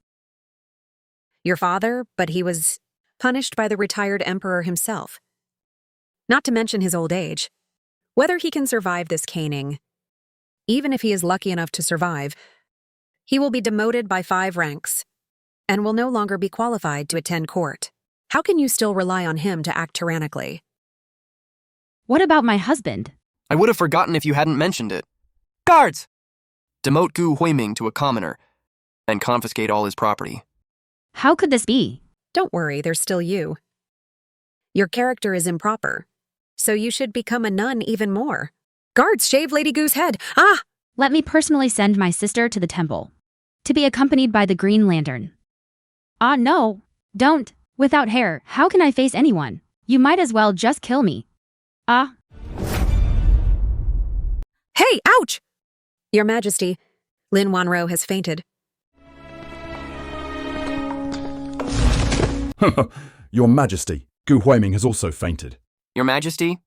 Your father, but he was punished by the retired emperor himself. Not to mention his old age. Whether he can survive this caning, even if he is lucky enough to survive, he will be demoted by 5 ranks. and will no longer be qualified to attend court. How can you still rely on him to act tyrannically? What about my husband? I would have forgotten if you hadn't mentioned it. Guards! Demote Gu Huiming to a commoner and confiscate all his property. How could this be? Don't worry, there's still you. Your character is improper, so you should become a nun even more. Guards, shave Lady Gu's head! Ah! Let me personally send my sister to the temple, to be accompanied by the Green Lantern. Ah, no. Don't. Without hair, how can I face anyone? You might as well just kill me. Ah. Hey, ouch! Your Majesty, Lin Wanro has fainted. Your Majesty, Gu Huiming has also fainted. Your Majesty?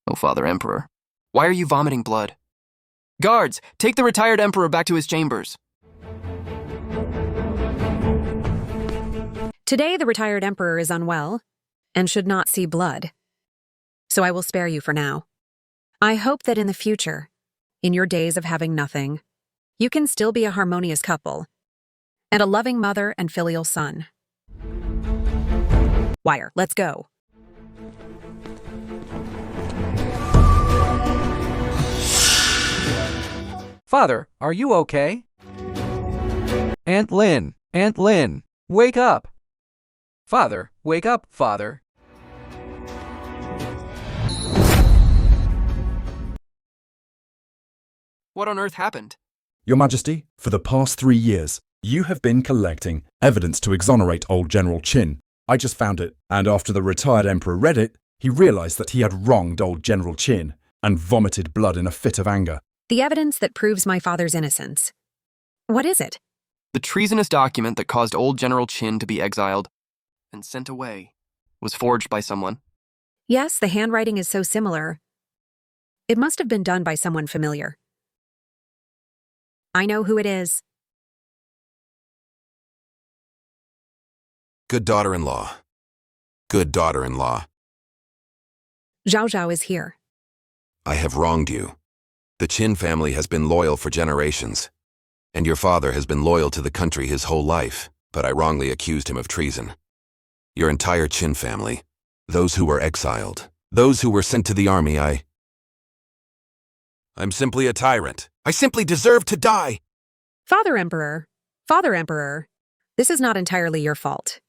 Oh, Father Emperor. Why are you vomiting blood? Guards, take the retired Emperor back to his chambers. Today, the retired Emperor is unwell and should not see blood, so I will spare you for now. I hope that in the future, in your days of having nothing, you can still be a harmonious couple and a loving mother and filial son. Wire, let's go. Father, are you okay? Aunt Lin, wake up! Father, wake up, Father. What on earth happened? Your Majesty, for the past 3 years, you have been collecting evidence to exonerate old General Qin. I just found it, and after the retired Emperor read it, he realized that he had wronged old General Qin and vomited blood in a fit of anger. The evidence that proves my father's innocence. What is it? The treasonous document that caused old General Qin to be exiled and sent away was forged by someone. Yes, the handwriting is so similar. It must have been done by someone familiar. I know who it is. Good daughter-in-law. Good daughter-in-law. Zhao Zhao is here. I have wronged you. The Qin family has been loyal for generations, and your father has been loyal to the country his whole life, but I wrongly accused him of treason. Your entire Qin family, those who were exiled, those who were sent to the army, I'm simply a tyrant. I simply deserve to die. Father Emperor, this is not entirely your fault.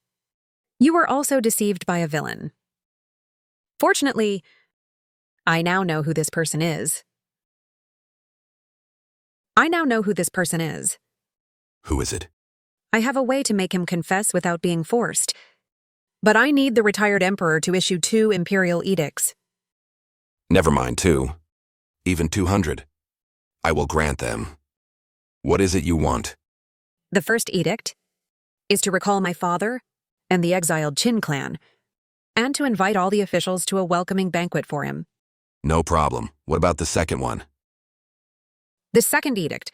You were also deceived by a villain. Fortunately, I now know who this person is. Who is it? I have a way to make him confess without being forced, but I need the retired emperor to issue 2 imperial edicts. Never mind 2. Even 200. I will grant them. What is it you want? The first edict is to recall my father and the exiled Qin clan, and to invite all the officials to a welcoming banquet for him. No problem. What about the second one? The second edict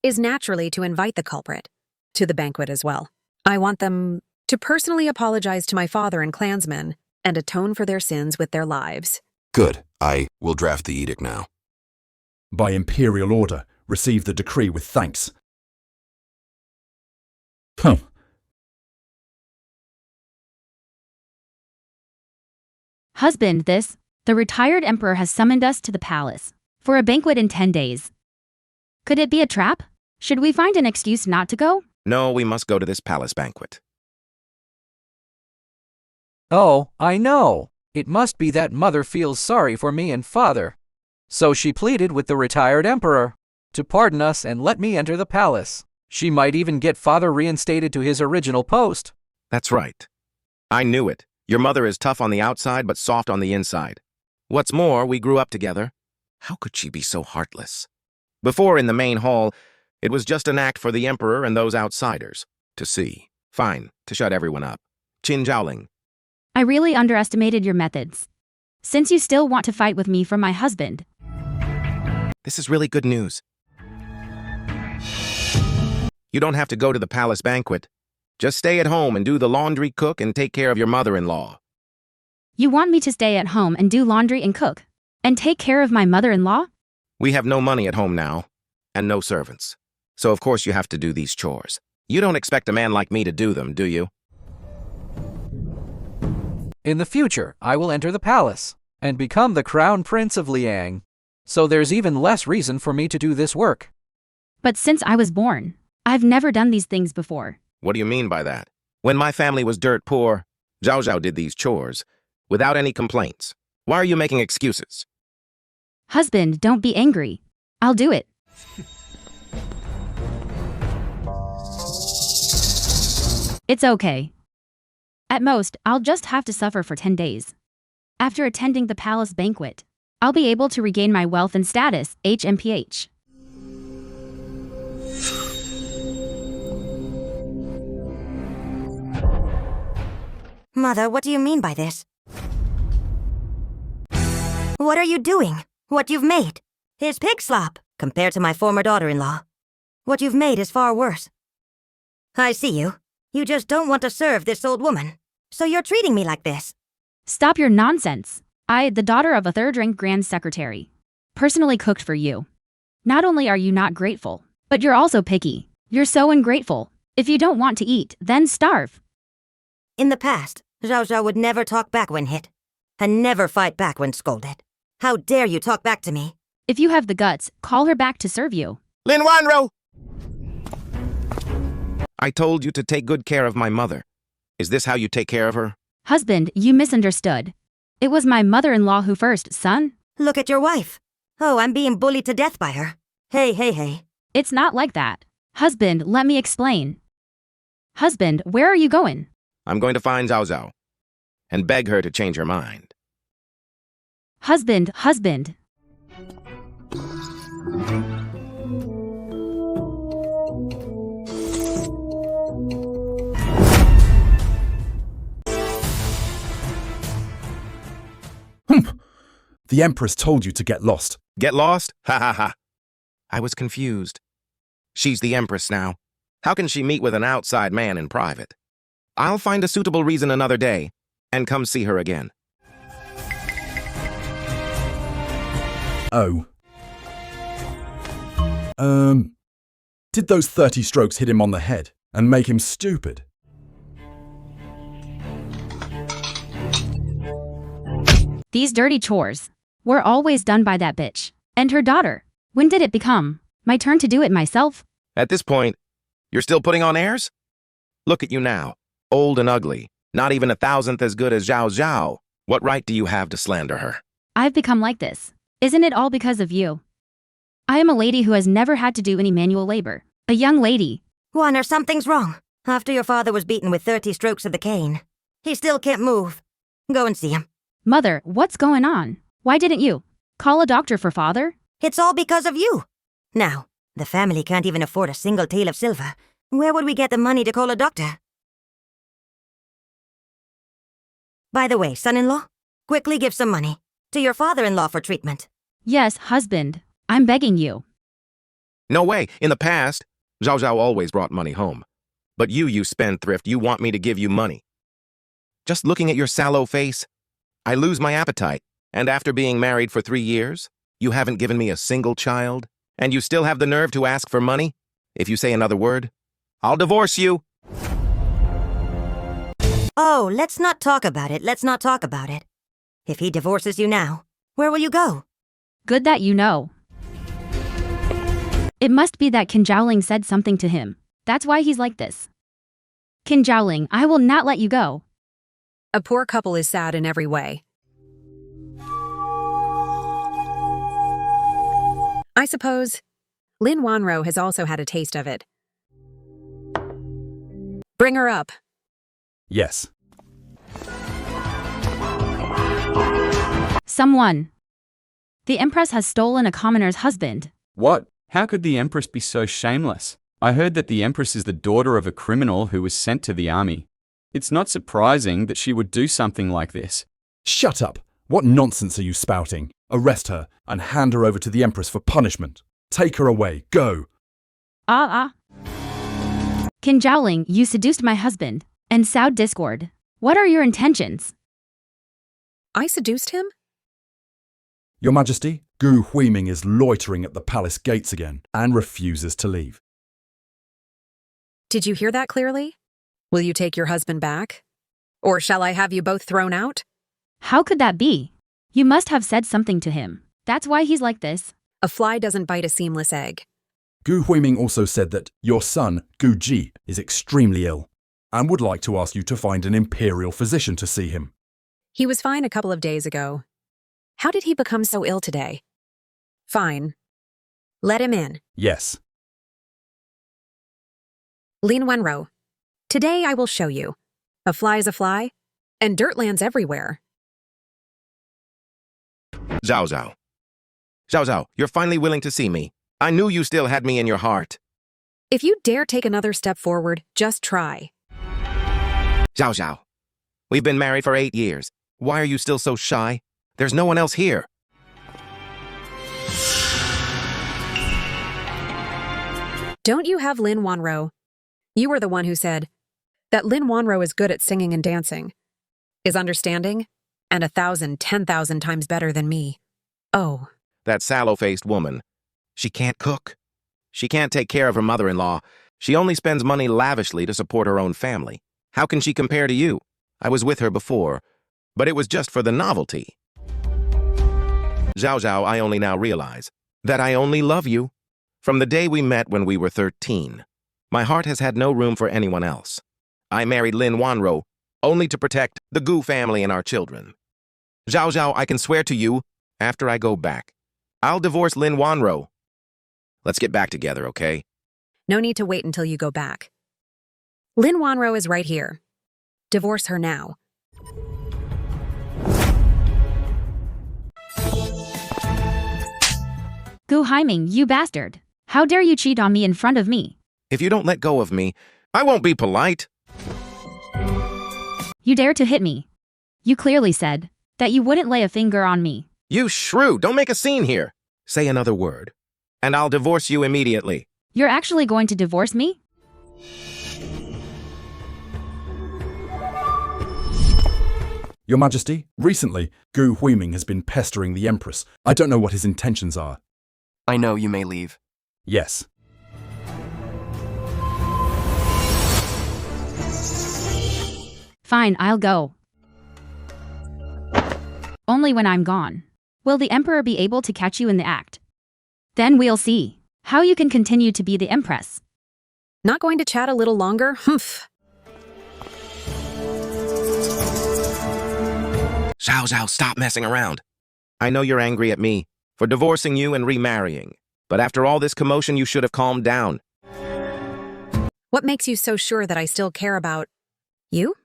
is naturally to invite the culprit to the banquet as well. I want them to personally apologize to my father and clansmen and atone for their sins with their lives. Good. I will draft the edict now. By imperial order, receive the decree with thanks. Husband, the retired emperor has summoned us to the palace for a banquet in 10 days. Could it be a trap? Should we find an excuse not to go? No, we must go to this palace banquet. Oh, I know. It must be that mother feels sorry for me and father. So she pleaded with the retired emperor to pardon us and let me enter the palace. She might even get father reinstated to his original post. That's right. I knew it. Your mother is tough on the outside but soft on the inside. What's more, we grew up together. How could she be so heartless? Before, in the main hall, it was just an act for the emperor and those outsiders to see. Fine, to shut everyone up. Qin Zhaoling. I really underestimated your methods. Since you still want to fight with me for my husband. This is really good news. You don't have to go to the palace banquet. Just stay at home and do the laundry, cook, and take care of your mother-in-law. You want me to stay at home and do laundry and cook? And take care of my mother-in-law? We have no money at home now, and no servants. So of course you have to do these chores. You don't expect a man like me to do them, do you? In the future, I will enter the palace and become the crown prince of Liang. So there's even less reason for me to do this work. But since I was born, I've never done these things before. What do you mean by that? When my family was dirt poor, Zhao Zhao did these chores, without any complaints. Why are you making excuses? Husband, don't be angry. I'll do it. It's okay. At most, I'll just have to suffer for 10 days. After attending the palace banquet, I'll be able to regain my wealth and status, HMPH. Mother, what do you mean by this? What are you doing? What you've made is pig slop compared to my former daughter-in-law. What you've made is far worse. I see you. You just don't want to serve this old woman. So you're treating me like this. Stop your nonsense. I, the daughter of a third-rank grand secretary, personally cooked for you. Not only are you not grateful, but you're also picky. You're so ungrateful. If you don't want to eat, then starve. In the past, Zhao Zhao would never talk back when hit, and never fight back when scolded. How dare you talk back to me? If you have the guts, call her back to serve you. Lin Wanro! I told you to take good care of my mother. Is this how you take care of her? Husband, you misunderstood. It was my mother-in-law who first, son. Look at your wife. Oh, I'm being bullied to death by her. Hey. It's not like that. Husband, let me explain. Husband, where are you going? I'm going to find Zhao Zhao and beg her to change her mind. Husband. The Empress told you to get lost. Get lost? Ha ha ha. I was confused. She's the Empress now. How can she meet with an outside man in private? I'll find a suitable reason another day and come see her again. Oh. Did those 30 strokes hit him on the head and make him stupid? These dirty chores were always done by that bitch and her daughter. When did it become my turn to do it myself? At this point, you're still putting on airs? Look at you now, old and ugly, not even 1,000th as good as Zhao Zhao. What right do you have to slander her? I've become like this. Isn't it all because of you? I am a lady who has never had to do any manual labor. A young lady. Warner, something's wrong. After your father was beaten with 30 strokes of the cane, he still can't move. Go and see him. Mother, what's going on? Why didn't you call a doctor for father? It's all because of you. Now, the family can't even afford a single tael of silver. Where would we get the money to call a doctor? By the way, son-in-law, quickly give some money to your father-in-law for treatment. Yes, husband. I'm begging you. No way. In the past, Zhao Zhao always brought money home. But you spendthrift, you want me to give you money. Just looking at your sallow face, I lose my appetite. And after being married for 3 years, you haven't given me a single child, and you still have the nerve to ask for money? If you say another word, I'll divorce you. Oh, let's not talk about it. If he divorces you now, where will you go? Good that you know. It must be that Qin Zhaoling said something to him. That's why he's like this. Qin Zhaoling, I will not let you go. A poor couple is sad in every way. I suppose Lin Wanro has also had a taste of it. Bring her up. Yes. Someone. The Empress has stolen a commoner's husband. What? How could the Empress be so shameless? I heard that the Empress is the daughter of a criminal who was sent to the army. It's not surprising that she would do something like this. Shut up. What nonsense are you spouting? Arrest her and hand her over to the Empress for punishment. Take her away. Go. Qin Zhaoling, you seduced my husband and sowed discord. What are your intentions? I seduced him? Your Majesty, Gu Huiming is loitering at the palace gates again and refuses to leave. Did you hear that clearly? Will you take your husband back? Or shall I have you both thrown out? How could that be? You must have said something to him. That's why he's like this. A fly doesn't bite a seamless egg. Gu Huiming also said that your son, Gu Ji, is extremely ill and would like to ask you to find an imperial physician to see him. He was fine a couple of days ago. How did he become so ill today? Fine. Let him in. Yes. Lin Wenro, today I will show you. A fly is a fly, and dirt lands everywhere. Zhao Zhao. Zhao Zhao, you're finally willing to see me. I knew you still had me in your heart. If you dare take another step forward, just try. Zhao Zhao, we've been married for 8 years. Why are you still so shy? There's no one else here. Don't you have Lin Wenro? You were the one who said that Lin Wenro is good at singing and dancing, is understanding, and 1,000, 10,000 times better than me. Oh. That sallow-faced woman. She can't cook. She can't take care of her mother-in-law. She only spends money lavishly to support her own family. How can she compare to you? I was with her before, but it was just for the novelty. Zhao Zhao, I only now realize that I only love you. From the day we met when we were 13, my heart has had no room for anyone else. I married Lin Wenro only to protect the Gu family and our children. Zhao Zhao, I can swear to you, after I go back, I'll divorce Lin Wenro. Let's get back together, okay? No need to wait until you go back. Lin Wenro is right here. Divorce her now. Gu Huiming, you bastard. How dare you cheat on me in front of me? If you don't let go of me, I won't be polite. You dare to hit me. You clearly said that you wouldn't lay a finger on me. You shrew, don't make a scene here. Say another word, and I'll divorce you immediately. You're actually going to divorce me? Your Majesty, recently, Gu Huiming has been pestering the Empress. I don't know what his intentions are. I know, you may leave. Yes. Fine, I'll go. Only when I'm gone. Will the Emperor be able to catch you in the act? Then we'll see how you can continue to be the Empress. Not going to chat a little longer? Humph. Zhao Zhao, stop messing around. I know you're angry at me for divorcing you and remarrying, but after all this commotion, you should have calmed down. What makes you so sure that I still care about you?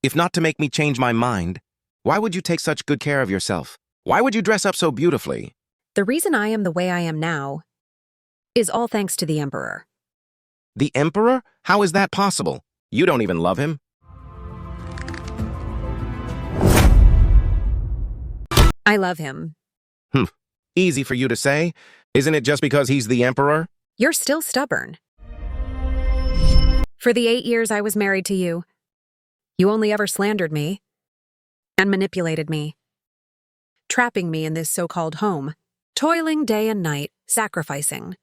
If not to make me change my mind, why would you take such good care of yourself? Why would you dress up so beautifully? The reason I am the way I am now is all thanks to the Emperor. The Emperor? How is that possible? You don't even love him. I love him. Easy for you to say. Isn't it just because he's the Emperor? You're still stubborn. For the 8 years I was married to you, you only ever slandered me and manipulated me, trapping me in this so-called home, toiling day and night, sacrificing,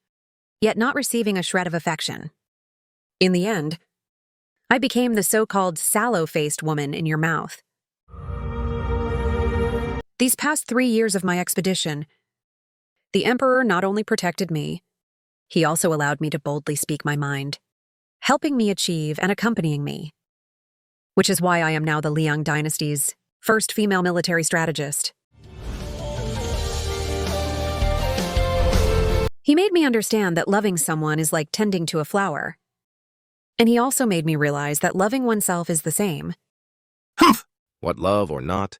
yet not receiving a shred of affection. In the end, I became the so-called sallow-faced woman in your mouth. These past 3 years of my expedition, the Emperor not only protected me, he also allowed me to boldly speak my mind, helping me achieve and accompanying me, which is why I am now the Liang dynasty's first female military strategist. He made me understand that loving someone is like tending to a flower. And he also made me realize that loving oneself is the same. Humph! What, love or not?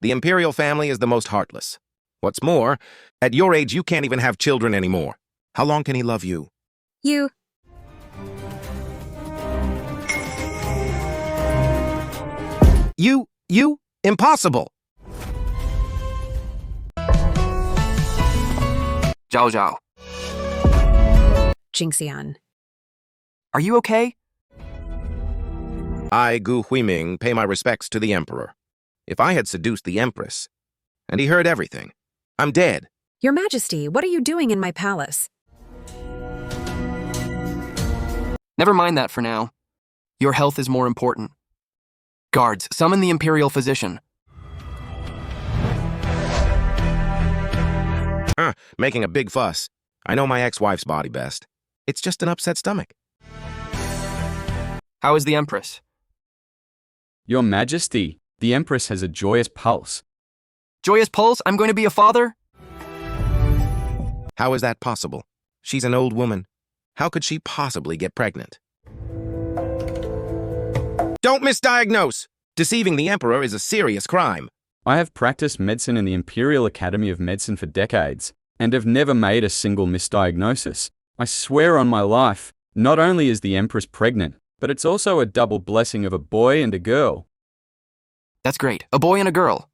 The imperial family is the most heartless. What's more, at your age you can't even have children anymore. How long can he love you? You. You? Impossible! Zhao Zhao, Jingxian. are you okay? I, Gu Huiming, pay my respects to the Emperor. If I had seduced the Empress, and he heard everything, I'm dead. Your Majesty, what are you doing in my palace? Never mind that for now. Your health is more important. Guards, summon the Imperial Physician. Making a big fuss. I know my ex-wife's body best. It's just an upset stomach. How is the Empress? Your Majesty, the Empress has a joyous pulse. Joyous pulse? I'm going to be a father? How is that possible? She's an old woman. How could she possibly get pregnant? Don't misdiagnose! Deceiving the Emperor is a serious crime. I have practiced medicine in the Imperial Academy of Medicine for decades, and have never made a single misdiagnosis. I swear on my life, not only is the Empress pregnant, but it's also a double blessing of a boy and a girl. That's great. A boy and a girl.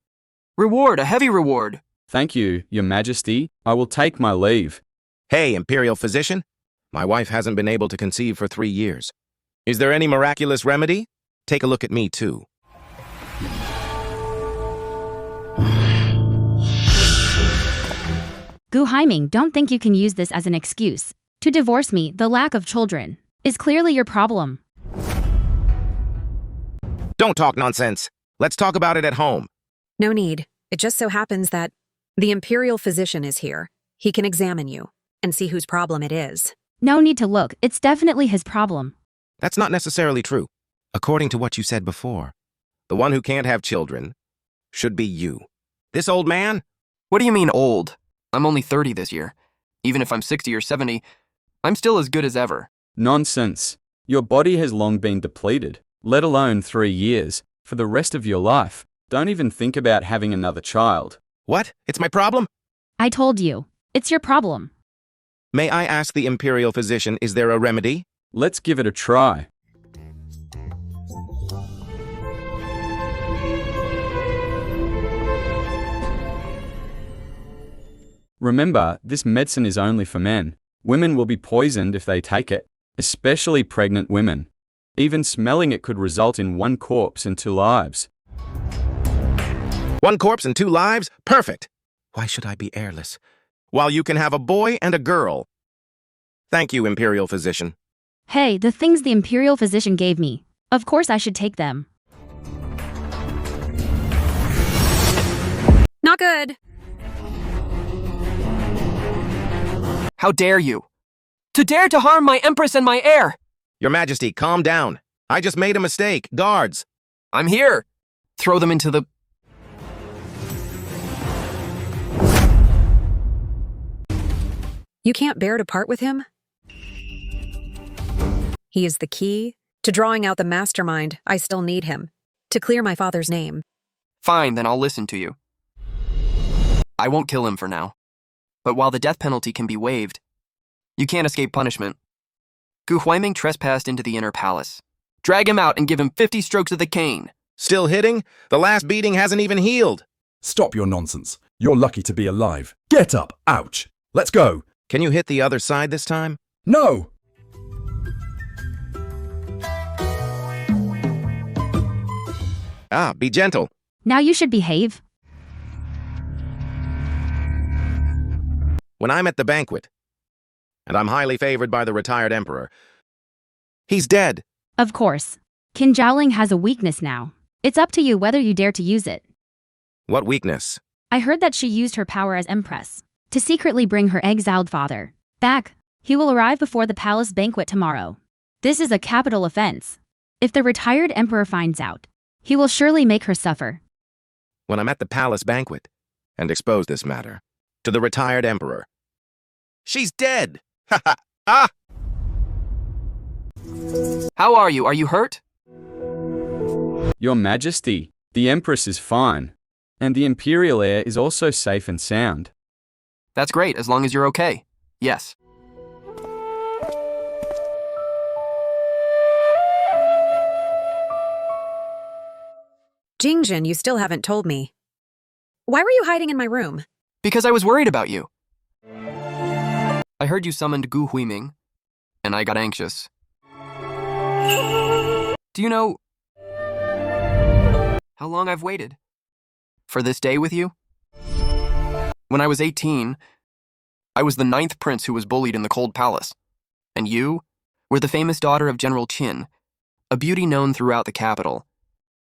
Reward, a heavy reward. Thank you, Your Majesty. I will take my leave. Hey, Imperial Physician. My wife hasn't been able to conceive for 3 years. Is there any miraculous remedy? Take a look at me, too. Gu Haiming, don't think you can use this as an excuse. To divorce me, the lack of children, is clearly your problem. Don't talk nonsense. Let's talk about it at home. No need. It just so happens that the Imperial Physician is here. He can examine you and see whose problem it is. No need to look, it's definitely his problem. That's not necessarily true. According to what you said before, the one who can't have children should be you. This old man? What do you mean old? I'm only 30 this year. Even if I'm 60 or 70, I'm still as good as ever. Nonsense. Your body has long been depleted, let alone 3 years, for the rest of your life. Don't even think about having another child. What? It's my problem? I told you, it's your problem. May I ask the Imperial Physician, is there a remedy? Let's give it a try. Remember, this medicine is only for men. Women will be poisoned if they take it, especially pregnant women. Even smelling it could result in 1 corpse and 2 lives. 1 corpse and 2 lives? Perfect! Why should I be heirless? While you can have a boy and a girl. Thank you, Imperial Physician. Hey, the things the Imperial Physician gave me. Of course I should take them. Not good. How dare you? To dare to harm my Empress and my heir! Your Majesty, calm down. I just made a mistake. Guards! I'm here! Throw them into the... You can't bear to part with him? He is the key to drawing out the mastermind. I still need him to clear my father's name. Fine, then I'll listen to you. I won't kill him for now. But while the death penalty can be waived, you can't escape punishment. Gu Huaiming trespassed into the inner palace. Drag him out and give him 50 strokes of the cane. Still hitting? The last beating hasn't even healed. Stop your nonsense. You're lucky to be alive. Get up. Ouch. Let's go. Can you hit the other side this time? No. Be gentle. Now you should behave. When I'm at the banquet, and I'm highly favored by the retired emperor, he's dead. Of course. Qin Zhaoling has a weakness now. It's up to you whether you dare to use it. What weakness? I heard that she used her power as Empress to secretly bring her exiled father back. He will arrive before the palace banquet tomorrow. This is a capital offense. If the retired emperor finds out, he will surely make her suffer. When I'm at the palace banquet, and expose this matter to the retired emperor. She's dead! Ha ha! Ah! How are you? Are you hurt? Your Majesty, the Empress is fine, and the Imperial heir is also safe and sound. That's great, as long as you're okay. Yes. Jingjin, you still haven't told me. Why were you hiding in my room? Because I was worried about you. I heard you summoned Gu Huiming, and I got anxious. Do you know how long I've waited for this day with you? When I was 18, I was the 9th prince who was bullied in the cold palace. And you were the famous daughter of General Qin, a beauty known throughout the capital,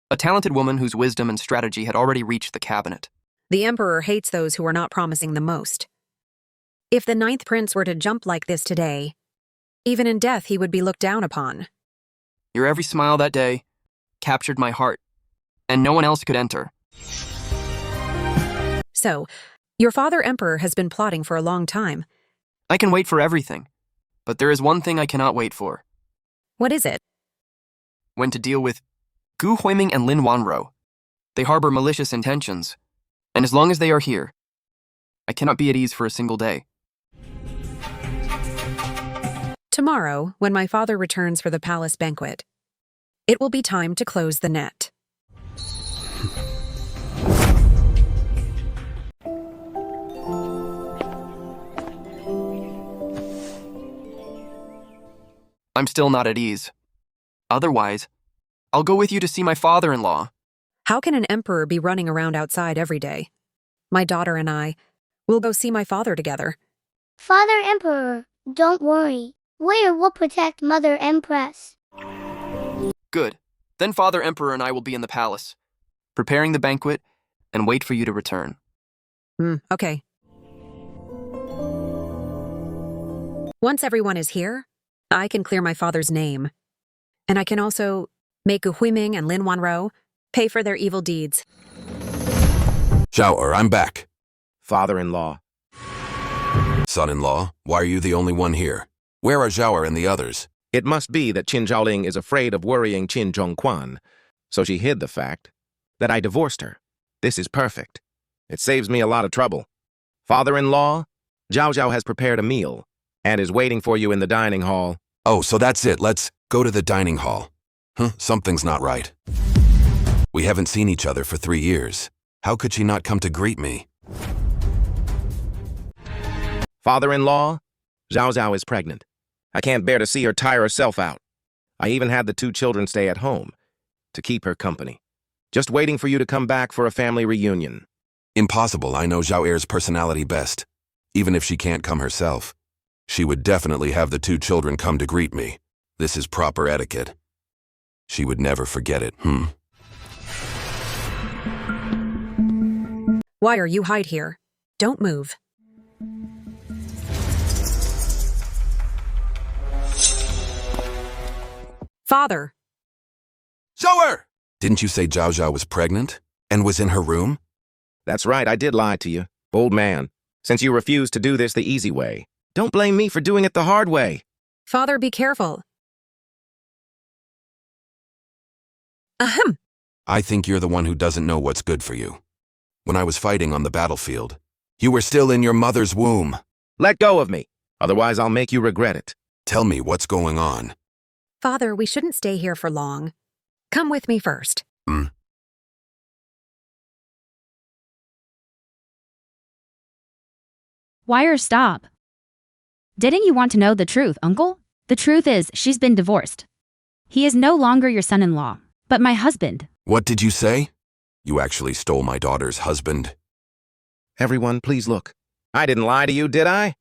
a talented woman whose wisdom and strategy had already reached the cabinet. The emperor hates those who are not promising the most. If the 9th prince were to jump like this today, even in death he would be looked down upon. Your every smile that day captured my heart, and no one else could enter. So, your father emperor has been plotting for a long time. I can wait for everything, but there is one thing I cannot wait for. What is it? When to deal with Gu Huiming and Lin Wanro. They harbor malicious intentions, and as long as they are here, I cannot be at ease for a single day. Tomorrow, when my father returns for the palace banquet, it will be time to close the net. I'm still not at ease. Otherwise, I'll go with you to see my father-in-law. How can an emperor be running around outside every day? My daughter and I will go see my father together. Father Emperor, don't worry. Warrior will protect Mother Empress. Good. Then Father Emperor and I will be in the palace, preparing the banquet, and wait for you to return. Okay. Once everyone is here, I can clear my father's name. And I can also make Gu Huiming and Lin Wanro pay for their evil deeds. Zhao, I'm back. Father-in-law. Son-in-law, why are you the only one here? Where are Zhao and the others? It must be that Qin Zhaoling is afraid of worrying Qin Zhongquan, so she hid the fact that I divorced her. This is perfect. It saves me a lot of trouble. Father-in-law, Zhao Zhao has prepared a meal and is waiting for you in the dining hall. Oh, so that's it. Let's go to the dining hall. Something's not right. We haven't seen each other for 3 years. How could she not come to greet me? Father-in-law, Zhao Zhao is pregnant. I can't bear to see her tire herself out. I even had the 2 children stay at home to keep her company. Just waiting for you to come back for a family reunion. Impossible. I know Zhao Er's personality best. Even if she can't come herself, she would definitely have the 2 children come to greet me. This is proper etiquette. She would never forget it. Why are you hide here? Don't move. Father! Zhao Er! Didn't you say Zhao Zhao was pregnant and was in her room? That's right, I did lie to you, old man. Since you refused to do this the easy way, don't blame me for doing it the hard way. Father, be careful. Ahem. I think you're the one who doesn't know what's good for you. When I was fighting on the battlefield, you were still in your mother's womb. Let go of me, otherwise I'll make you regret it. Tell me what's going on. Father, we shouldn't stay here for long. Come with me first. Wire, stop. Didn't you want to know the truth, uncle? The truth is, she's been divorced. He is no longer your son-in-law, but my husband. What did you say? You actually stole my daughter's husband. Everyone, please look. I didn't lie to you, did I?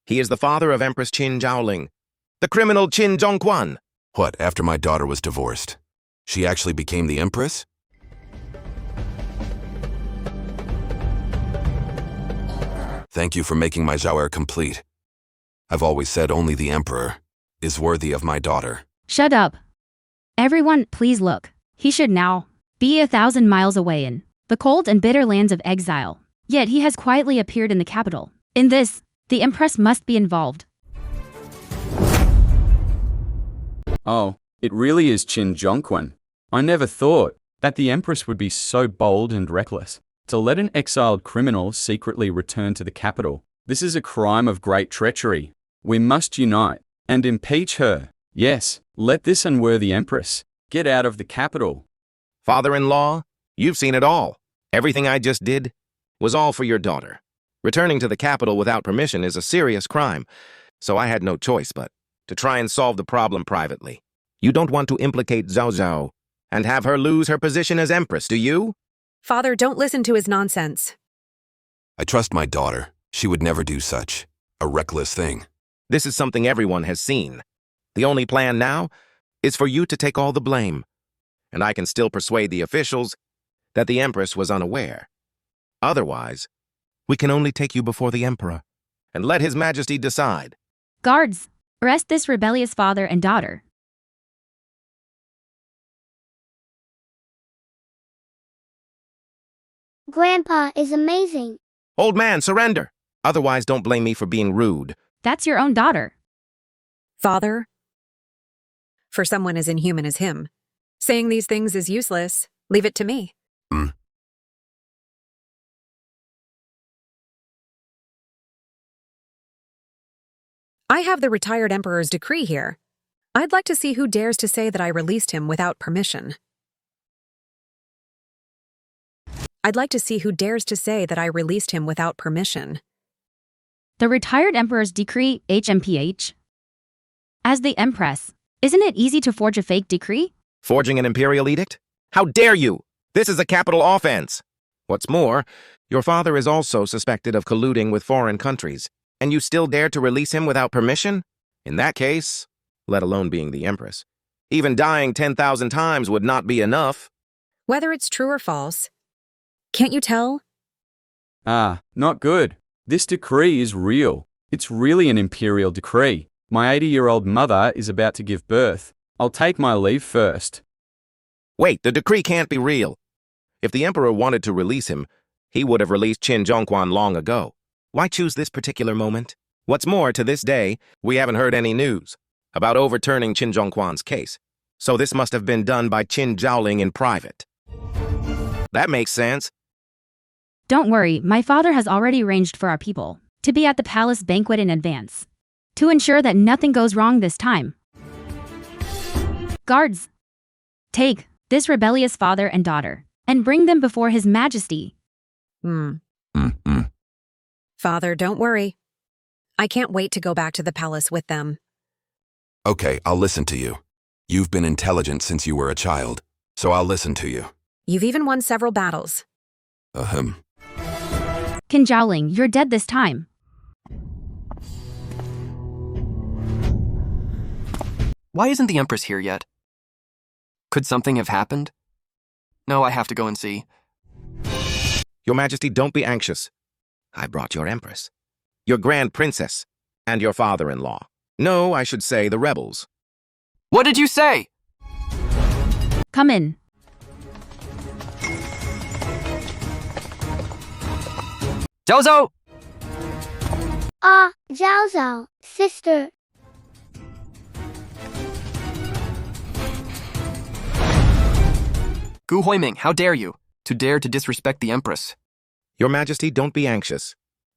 He is the father of Empress Qin Zhaoling, the criminal Qin Zhongquan. What, after my daughter was divorced? She actually became the Empress? Thank you for making my Zhao Er complete. I've always said only the Emperor is worthy of my daughter. Shut up. Everyone, please look. He should now be 1,000 miles away in the cold and bitter lands of exile. Yet he has quietly appeared in the capital. In this, the Empress must be involved. Oh, it really is Qin Zhongquan. I never thought that the Empress would be so bold and reckless to let an exiled criminal secretly return to the capital. This is a crime of great treachery. We must unite and impeach her. Yes, let this unworthy Empress get out of the capital. Father-in-law, you've seen it all. Everything I just did was all for your daughter. Returning to the capital without permission is a serious crime, so I had no choice but to try and solve the problem privately. You don't want to implicate Zhao Zhao and have her lose her position as Empress, do you? Father, don't listen to his nonsense. I trust my daughter. She would never do such a reckless thing. This is something everyone has seen. The only plan now is for you to take all the blame. And I can still persuade the officials that the Empress was unaware. Otherwise, we can only take you before the Emperor and let His Majesty decide. Guards, arrest this rebellious father and daughter. Grandpa is amazing. Old man, surrender. Otherwise, don't blame me for being rude. That's your own daughter. Father? For someone as inhuman as him, saying these things is useless. Leave it to me. I have the retired emperor's decree here. I'd like to see who dares to say that I released him without permission. I'd like to see who dares to say that I released him without permission. The retired emperor's decree, HMPH. As the Empress, isn't it easy to forge a fake decree? Forging an imperial edict? How dare you! This is a capital offense. What's more, your father is also suspected of colluding with foreign countries, and you still dare to release him without permission? In that case, let alone being the Empress, even dying 10,000 times would not be enough. Whether it's true or false, can't you tell? Not good. This decree is real. It's really an imperial decree. My 80-year-old mother is about to give birth. I'll take my leave first. Wait, the decree can't be real. If the Emperor wanted to release him, he would have released Qin Zhongquan long ago. Why choose this particular moment? What's more, to this day, we haven't heard any news about overturning Qin Zhongquan's case. So this must have been done by Qin Zhaoling in private. That makes sense. Don't worry, my father has already arranged for our people to be at the palace banquet in advance, to ensure that nothing goes wrong this time. Guards, take this rebellious father and daughter and bring them before His Majesty. Father, don't worry. I can't wait to go back to the palace with them. Okay, I'll listen to you. You've been intelligent since you were a child, so I'll listen to you. You've even won several battles. Qin Zhaoling, you're dead this time. Why isn't the Empress here yet? Could something have happened? No, I have to go and see. Your Majesty, don't be anxious. I brought your Empress, your Grand Princess, and your father-in-law. No, I should say the rebels. What did you say? Come in. Zhao Zhao! Zhao Zhao, sister. Gu Huiming, how dare you? To dare to disrespect the Empress. Your Majesty, don't be anxious.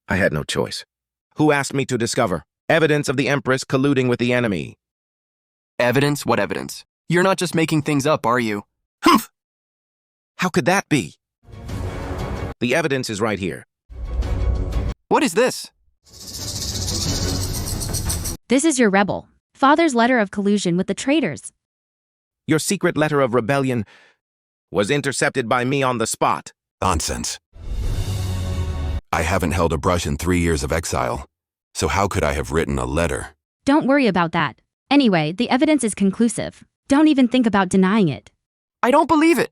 I had no choice. Who asked me to discover evidence of the Empress colluding with the enemy? Evidence? What evidence? You're not just making things up, are you? Humph! How could that be? The evidence is right here. What is this? This is your rebel father's letter of collusion with the traitors. Your secret letter of rebellion was intercepted by me on the spot. Nonsense. I haven't held a brush in 3 years of exile, so how could I have written a letter? Don't worry about that. Anyway, the evidence is conclusive. Don't even think about denying it. I don't believe it.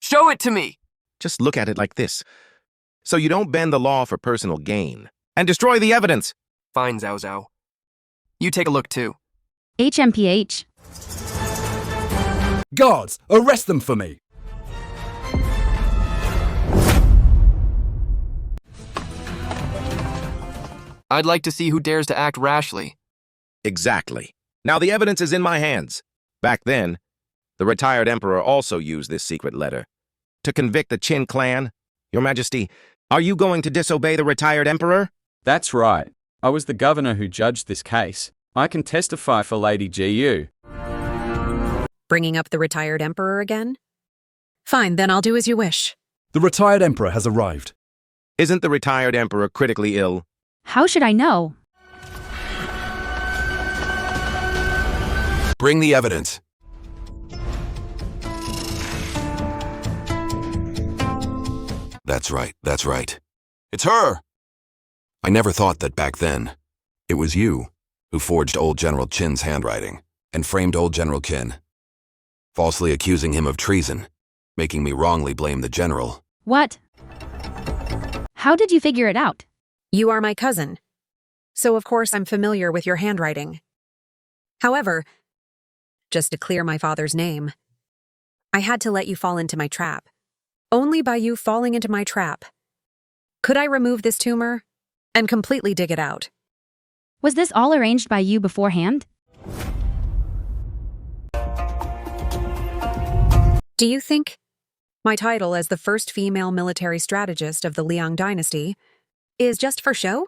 Show it to me. Just look at it like this. So you don't bend the law for personal gain and destroy the evidence. Fine, Zhao Zhao. You take a look too. HMPH. Guards, arrest them for me! I'd like to see who dares to act rashly. Exactly. Now the evidence is in my hands. Back then, the retired emperor also used this secret letter to convict the Qin clan. Your Majesty, are you going to disobey the retired emperor? That's right. I was the governor who judged this case. I can testify for Lady GU. Bringing up the retired emperor again? Fine, then I'll do as you wish. The retired emperor has arrived. Isn't the retired emperor critically ill? How should I know? Bring the evidence. That's right, that's right. It's her! I never thought that back then it was you who forged old General Qin's handwriting and framed old General Qin, falsely accusing him of treason, making me wrongly blame the general. What? How did you figure it out? You are my cousin, so of course I'm familiar with your handwriting. However, just to clear my father's name, I had to let you fall into my trap. Only by you falling into my trap could I remove this tumor and completely dig it out. Was this all arranged by you beforehand? Do you think my title as the first female military strategist of the Liang dynasty is just for show?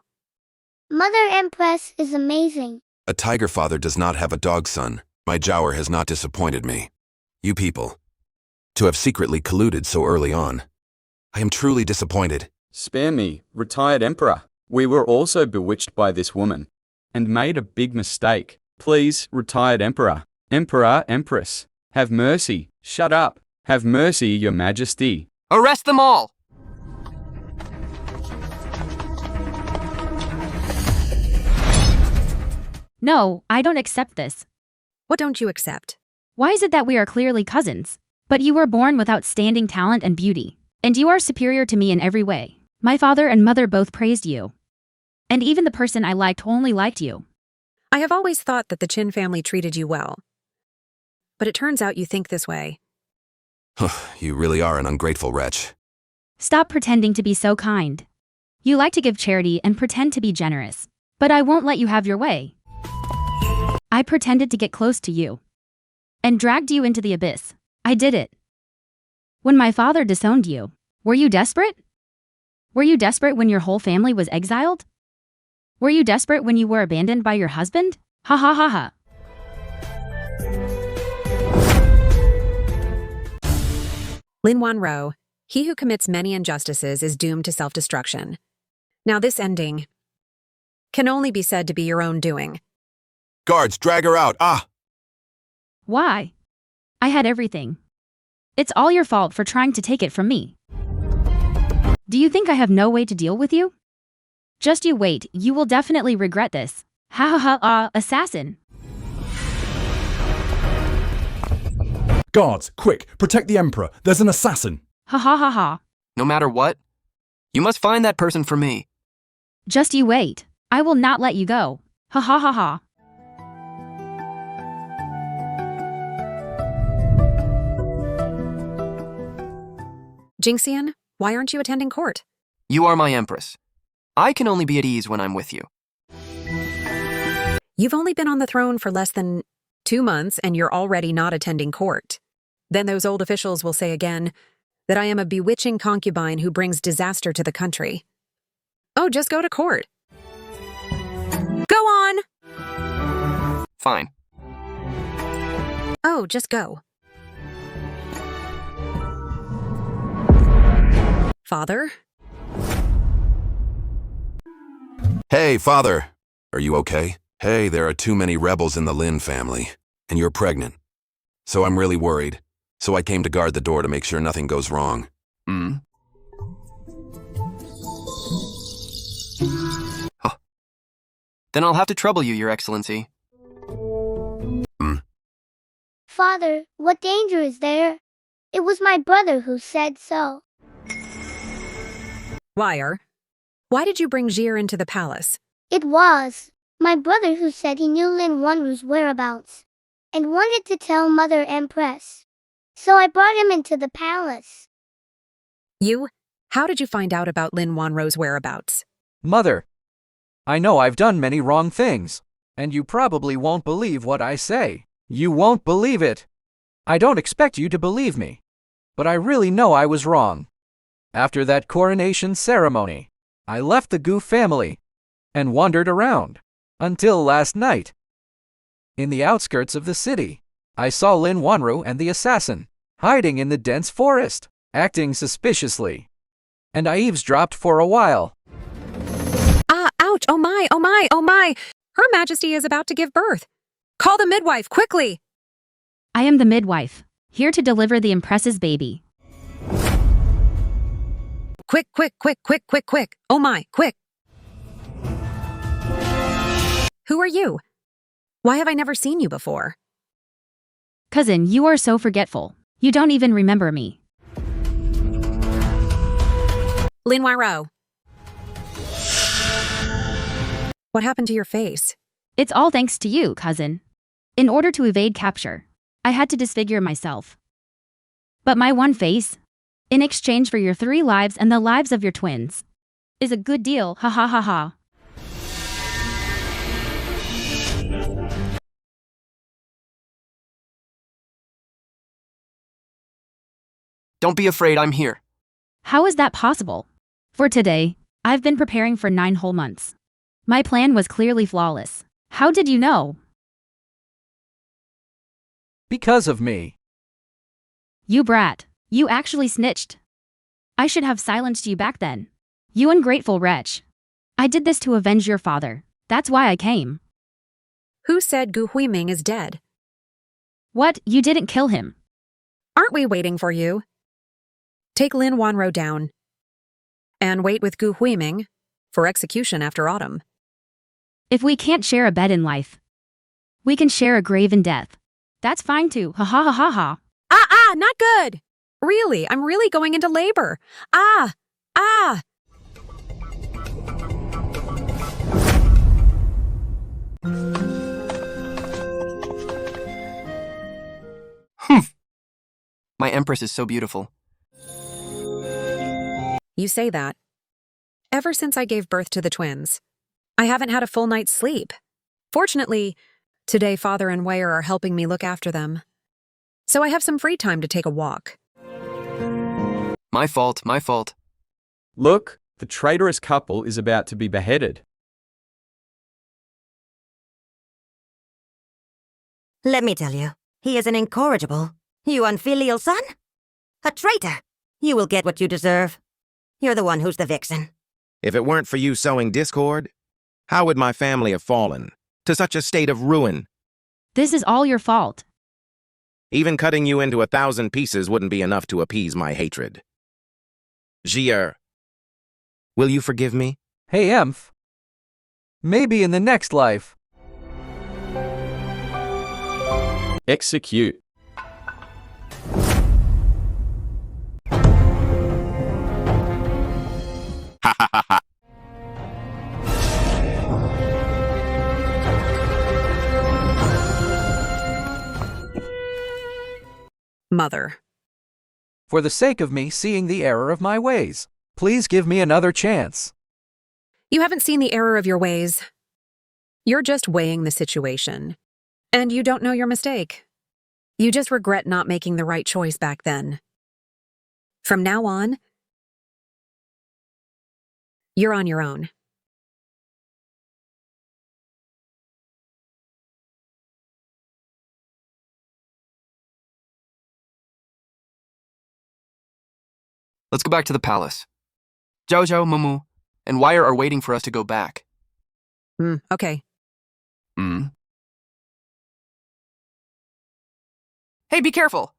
Mother Empress is amazing. A tiger father does not have a dog son. My Jower has not disappointed me. You people, to have secretly colluded so early on. I am truly disappointed. Spare me, retired Emperor. We were also bewitched by this woman and made a big mistake. Please, retired Emperor. Emperor, Empress, have mercy. Shut up. Have mercy, Your Majesty. Arrest them all! No, I don't accept this. What don't you accept? Why is it that we are clearly cousins, but you were born with outstanding talent and beauty, and you are superior to me in every way? My father and mother both praised you, and even the person I liked only liked you. I have always thought that the Qin family treated you well, but it turns out you think this way. You really are an ungrateful wretch. Stop pretending to be so kind. You like to give charity and pretend to be generous, but I won't let you have your way. I pretended to get close to you and dragged you into the abyss. I did it. When my father disowned you, were you desperate? Were you desperate when your whole family was exiled? Were you desperate when you were abandoned by your husband? Ha ha ha ha. Lin Wanro, he who commits many injustices is doomed to self-destruction. Now this ending can only be said to be your own doing. Guards, drag her out. Ah! Why? I had everything. It's all your fault for trying to take it from me. Do you think I have no way to deal with you? Just you wait, you will definitely regret this. Ha ha ha, assassin. Guards, quick, protect the Emperor. There's an assassin. Ha ha ha ha. No matter what, you must find that person for me. Just you wait. I will not let you go. Ha ha ha ha. Jingxian, why aren't you attending court? You are my Empress. I can only be at ease when I'm with you. You've only been on the throne for less than 2 months and you're already not attending court. Then those old officials will say again that I am a bewitching concubine who brings disaster to the country. Oh, just go to court. Go on! Fine. Oh, just go. Father? Hey, Father. Are you okay? Hey, there are too many rebels in the Lin family, and you're pregnant. So I'm really worried. So I came to guard the door to make sure nothing goes wrong. Huh. Then I'll have to trouble you, Your Excellency. Father, what danger is there? It was my brother who said so. Wire, why did you bring Jir into the palace? It was my brother who said he knew Lin Wanru's whereabouts and wanted to tell Mother Empress. So I brought him into the palace. You? How did you find out about Lin Wanro's whereabouts? Mother, I know I've done many wrong things, and you probably won't believe what I say. You won't believe it. I don't expect you to believe me, but I really know I was wrong. After that coronation ceremony, I left the Gu family and wandered around until last night. In the outskirts of the city, I saw Lin Wanru and the assassin hiding in the dense forest, acting suspiciously, and I eavesdropped for a while. Ah, ouch, oh my, oh my, oh my! Her Majesty is about to give birth. Call the midwife, quickly! I am the midwife, here to deliver the Empress's baby. quick, quick, quick, quick, quick, quick. Oh my, quick. Who are you? Why have I never seen you before? Cousin, you are so forgetful. You don't even remember me. Lin Waro. What happened to your face? It's all thanks to you, cousin. In order to evade capture, I had to disfigure myself. But my one face, in exchange for your 3 lives and the lives of your twins, is a good deal, ha ha ha ha. Don't be afraid, I'm here. How is that possible? For today, I've been preparing for 9 whole months. My plan was clearly flawless. How did you know? Because of me. You brat. You actually snitched. I should have silenced you back then. You ungrateful wretch. I did this to avenge your father. That's why I came. Who said Gu Huiming is dead? What? You didn't kill him. Aren't we waiting for you? Take Lin Wanro down. And wait with Gu Huiming for execution after autumn. If we can't share a bed in life, we can share a grave in death. That's fine too, ha ha ha ha ha. Not good. Really, I'm really going into labor. Ah. My Empress is so beautiful. You say that. Ever since I gave birth to the twins, I haven't had a full night's sleep. Fortunately, today Father and Weyer are helping me look after them. So I have some free time to take a walk. My fault, my fault. Look, the traitorous couple is about to be beheaded. Let me tell you, he is an incorrigible. You unfilial son? A traitor! You will get what you deserve. You're the one who's the vixen. If it weren't for you sowing discord, how would my family have fallen to such a state of ruin? This is all your fault. Even cutting you into 1,000 pieces wouldn't be enough to appease my hatred. Jier, will you forgive me? Hey, Emph. Maybe in the next life. Execute. Ha ha ha ha. Mother. For the sake of me seeing the error of my ways, please give me another chance. You haven't seen the error of your ways. You're just weighing the situation. And you don't know your mistake. You just regret not making the right choice back then. From now on, you're on your own. Let's go back to the palace. Jojo, Mumu, and Wire are waiting for us to go back. Okay. Hey, be careful!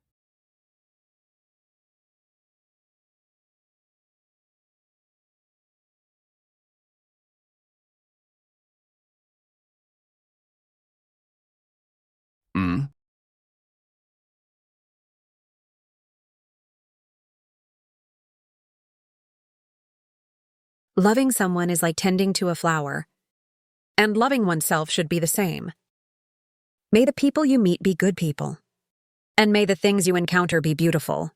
Loving someone is like tending to a flower. And loving oneself should be the same. May the people you meet be good people. And may the things you encounter be beautiful.